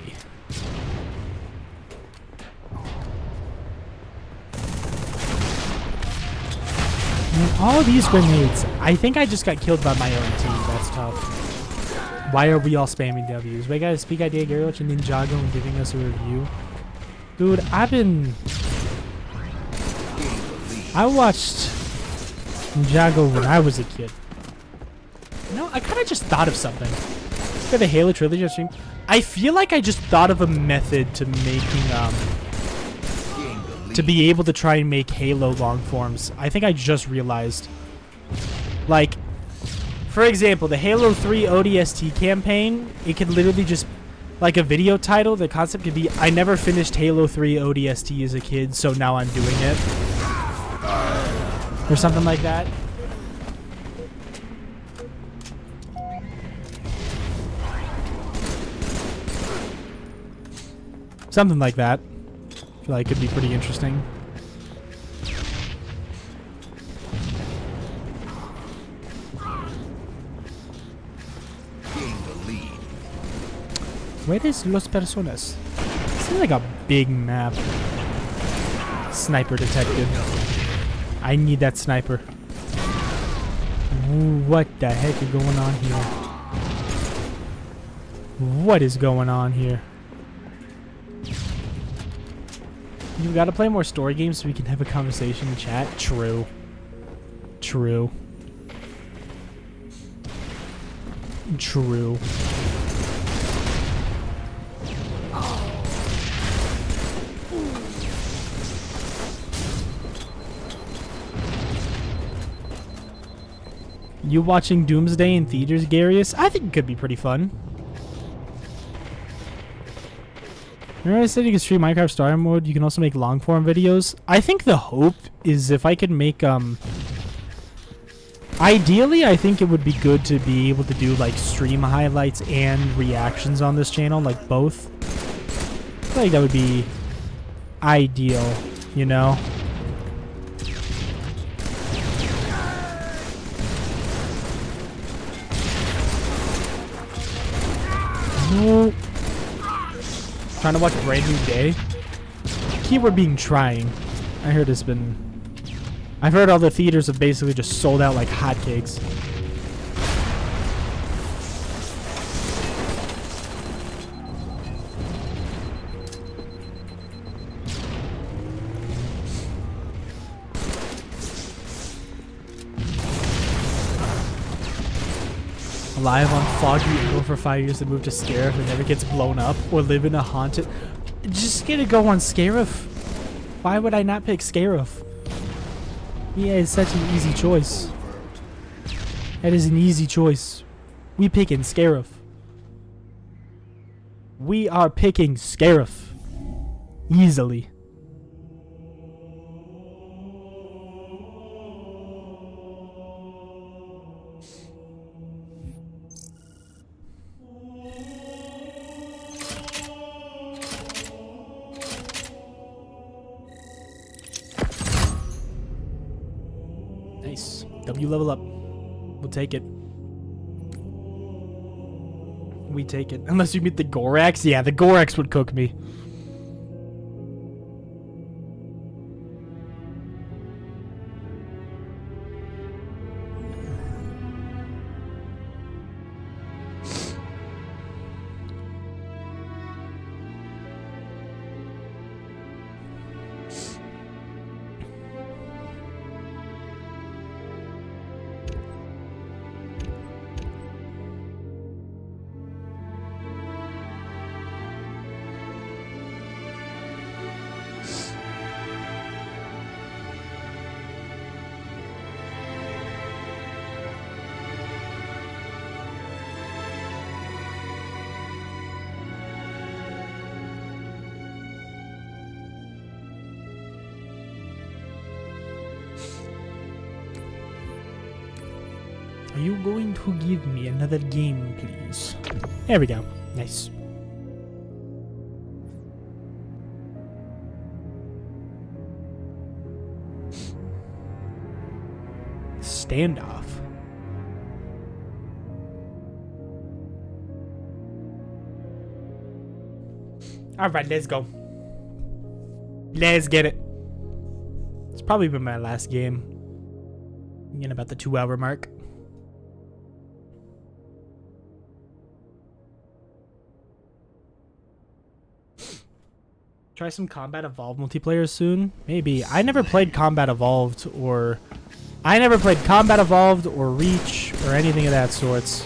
Man, all these grenades. I think I just got killed by my own team. That's tough. Why are we all spamming W's? We got a speak idea, Garious and Ninjago and giving us a review. Dude, I watched Ninjago when I was a kid. You know, I kind of just thought of something. For the Halo Trilogy stream, I feel like I just thought of a method to making, to be able to try and make Halo long forms. I think I just realized. Like, for example, the Halo 3 ODST campaign, it could literally just like a video title, the concept could be, I never finished Halo 3 ODST as a kid, so now I'm doing it. Or something like that. Something like that. I feel like it could be pretty interesting.
Gain the lead.
Where is Los Personas? This is like a big map. Sniper detective. I need that sniper. Ooh, what the heck is going on here? What is going on here? You gotta play more story games so we can have a conversation in chat. True. True. True. You watching Doomsday in theaters, Garious? I think it could be pretty fun. Remember I said you can stream Minecraft Story Mode? You can also make long form videos. I think the hope is if I could make, ideally, I think it would be good to be able to do, like, stream highlights and reactions on this channel, like, both. I feel like that would be ideal, you know? No. Trying to watch a Brand New Day. Keyword being trying. I heard it's been... I've heard all the theaters have basically just sold out like hotcakes. Alive on Foggy Hill for 5 years and move to Scarif and never gets blown up, or live in a haunted... Just gonna go on Scarif. Why would I not pick Scarif? Yeah, it's such an easy choice. That is an easy choice. We picking Scarif. We are picking Scarif. Easily. Nice. W level up. We'll take it. We take it. Unless you meet the Gorax. Yeah, the Gorax would cook me. Are you going to give me another game, please? There we go. Nice. Standoff. Alright, let's go. Let's get it. It's probably been my last game. I'm getting about the 2-hour mark. Try some Combat Evolved multiplayer soon? Maybe. I never played Combat Evolved or... I never played Combat Evolved or Reach or anything of that sorts.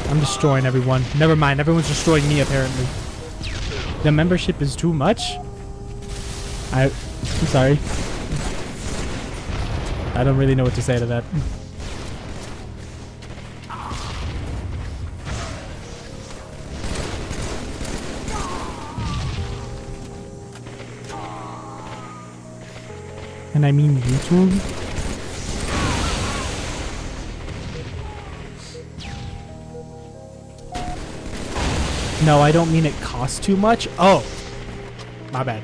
I'm destroying everyone. Never mind, everyone's destroying me apparently. The membership is too much? I'm sorry. I don't really know what to say to that. And I mean YouTube. No, I don't mean it costs too much. Oh, my bad.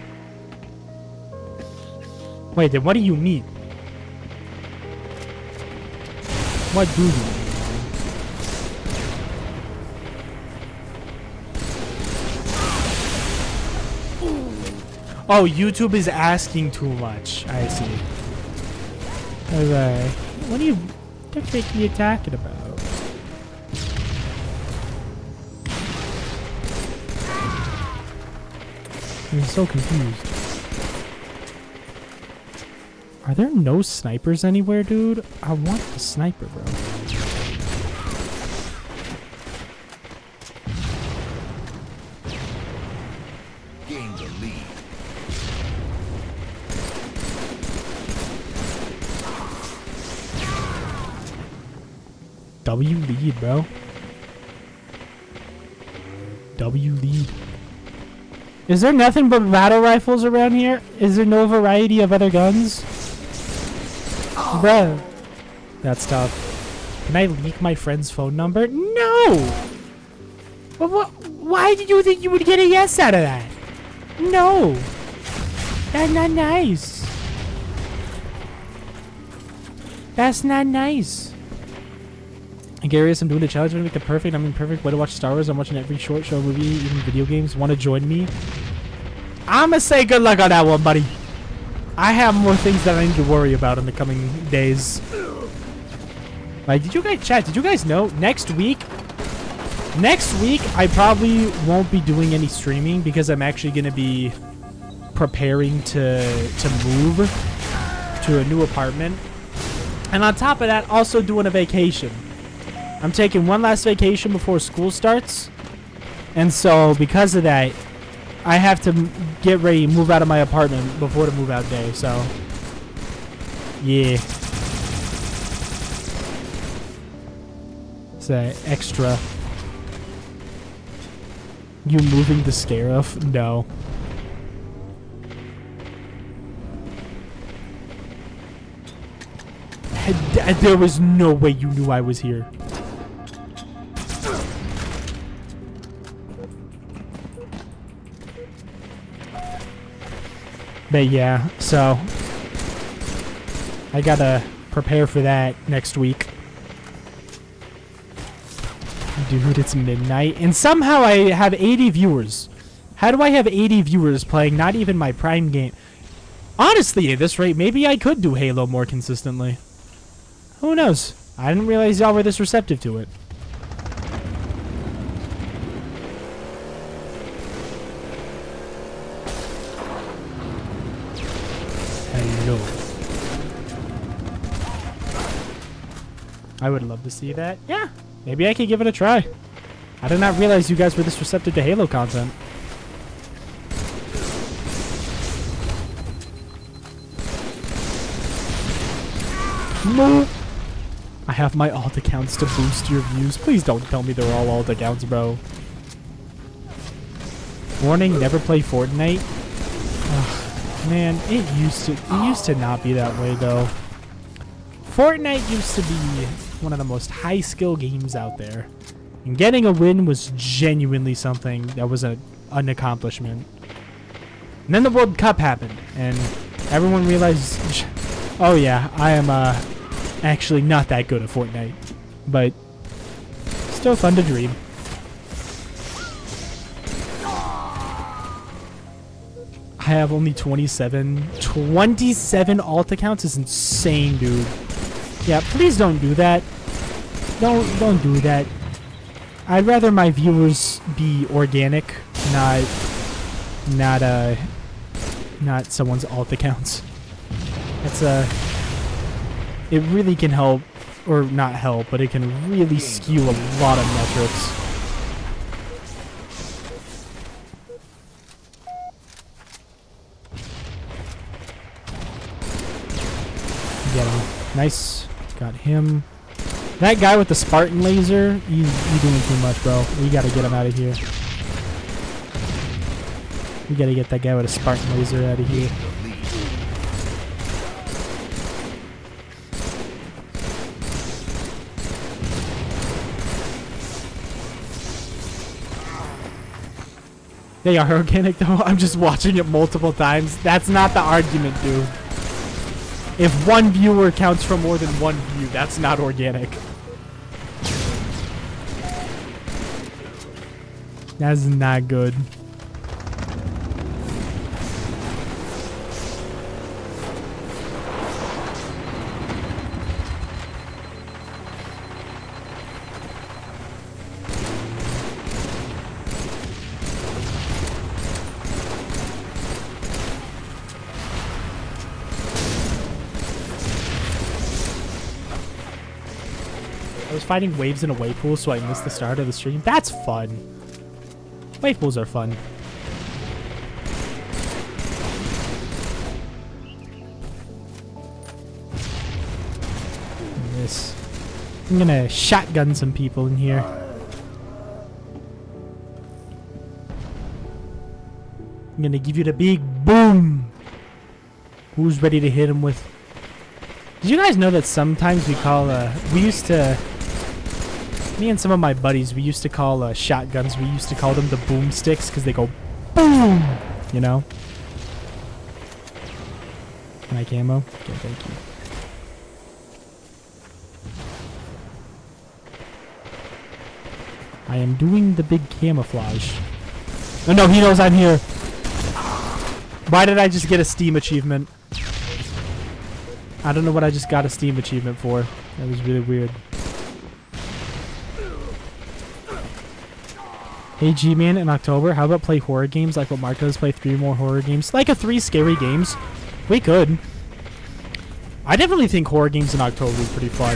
Wait, then what do you mean? What do you mean? Oh, YouTube is asking too much. I see. Alright. What are you technically talking about? I'm so confused. Are there no snipers anywhere, dude? I want the sniper, bro.
Gain the lead.
W lead, bro. W lead. Is there nothing but battle rifles around here? Is there no variety of other guns? Bruh. That's tough. Can I leak my friend's phone number? No! But what? Why did you think you would get a yes out of that? No! That's not nice. That's not nice. Garious, I'm doing a challenge to make the perfect way to watch Star Wars. I'm watching every short show, movie, even video games. Want to join me? I'ma say good luck on that one, buddy. I have more things that I need to worry about in the coming days. Like, did you guys know next week I probably won't be doing any streaming because I'm actually gonna be preparing to move to a new apartment, and on top of that, also doing a vacation. I'm taking one last vacation before school starts, and so because of that, I have to get ready to move out of my apartment before the move out day. So yeah, it's extra. You moving the Scarif? No. There was no way you knew I was here. But yeah, so I gotta prepare for that next week. Dude, it's midnight, and somehow I have 80 viewers. How do I have 80 viewers playing not even my Prime game? Honestly, at this rate, maybe I could do Halo more consistently. Who knows? I didn't realize y'all were this receptive to it. Hello. I would love to see that. Yeah, maybe I could give it a try. I did not realize you guys were this receptive to Halo content. No. I have my alt accounts to boost your views. Please don't tell me they're all alt accounts, bro. Warning, never play Fortnite. Ugh, man, it used to not be that way though. Fortnite used to be one of the most high skill games out there. And getting a win was genuinely something that was an accomplishment. And then the World Cup happened and everyone realized, oh yeah, I am actually not that good at Fortnite, but still fun to dream. I have only 27 alt accounts is insane, dude. Yeah, please don't do that. Don't do that. I'd rather my viewers be organic, not someone's alt accounts. That's it really can help, or not help, but it can really skew a lot of metrics. Get him. Nice. Got him. That guy with the Spartan laser, he's doing too much, bro. We gotta get him out of here. We gotta get that guy with a Spartan laser out of here. They are organic though. I'm just watching it multiple times. That's not the argument, dude. If one viewer counts for more than one view, that's not organic. That's not good. I was fighting waves in a wave pool, so I missed the start of the stream. That's fun. Wave pools are fun. This. I'm gonna shotgun some people in here. I'm gonna give you the big boom. Who's ready to hit him with? Did you guys know that sometimes we call we used to, me and some of my buddies, we used to call shotguns, we used to call them the boomsticks because they go boom, you know? Can I camo? Okay, thank you. I am doing the big camouflage. Oh no, he knows I'm here. Why did I just get a Steam achievement? I don't know what I just got a Steam achievement for. That was really weird. Hey G-Man, in October, how about play horror games like what Mark does? Play 3 more horror games? Like a 3 scary games? We could. I definitely think horror games in October is pretty fun.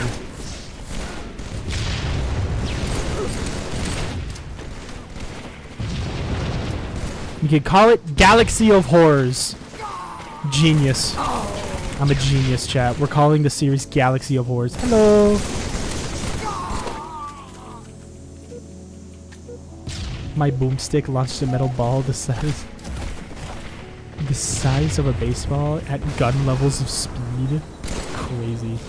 You could call it Galaxy of Horrors. Genius. I'm a genius, chat. We're calling the series Galaxy of Horrors. Hello. My boomstick launched a metal ball the size of a baseball at gun levels of speed. Crazy.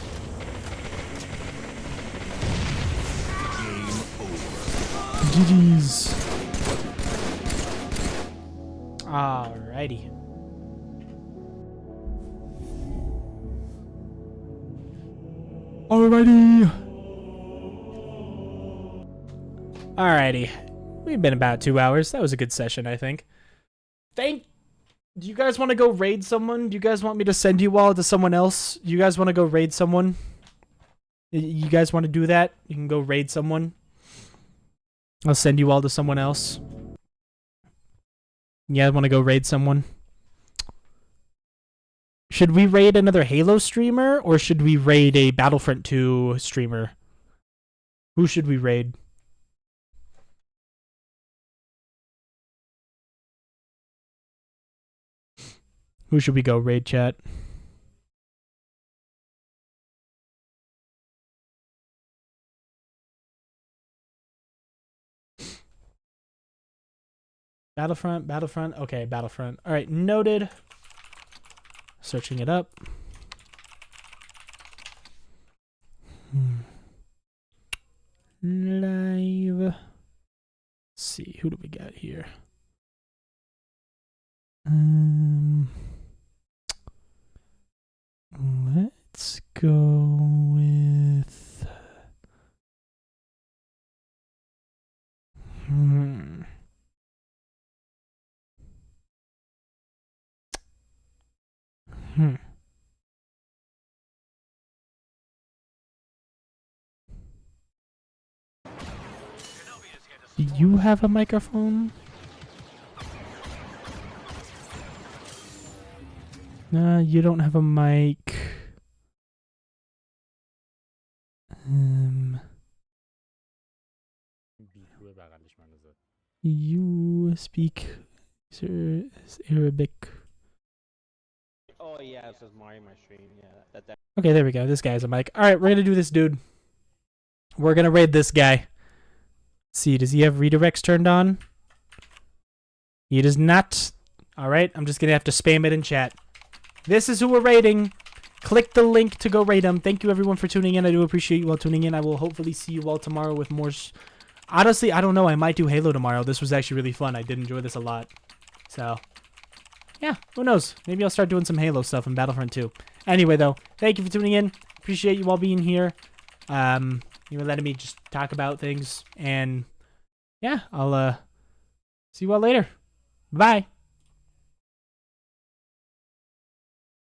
GG's. Alrighty. Alrighty. We've been about 2 hours. That was a good session, I think. Do you guys want to go raid someone? Do you guys want me to send you all to someone else? You guys want to go raid someone? You guys want to do that? You can go raid someone. I'll send you all to someone else. Yeah, I want to go raid someone. Should we raid another Halo streamer, or should we raid a Battlefront 2 streamer? Who should we raid? Who should we go raid, chat? Battlefront. Okay, Battlefront. All right, noted. Searching it up. Live. Let's see, who do we got here? Let's go with Do you have a microphone? Nah, you don't have a mic. You speak Arabic.
Oh, yeah, it says Mario my stream. Yeah, that.
Okay, there we go. This guy has a mic. All right, we're gonna do this, dude. We're gonna raid this guy. Let's see, does he have redirects turned on? He does not. All right, I'm just gonna have to spam it in chat. This is who we're raiding. Click the link to go raid him. Thank you everyone for tuning in. I do appreciate you all tuning in. I will hopefully see you all tomorrow with more. Honestly, I don't know. I might do Halo tomorrow. This was actually really fun. I did enjoy this a lot. So, yeah, who knows? Maybe I'll start doing some Halo stuff in Battlefront 2. Anyway, though, thank you for tuning in. Appreciate you all being here. You were letting me just talk about things. And, yeah, I'll see you all later. Bye.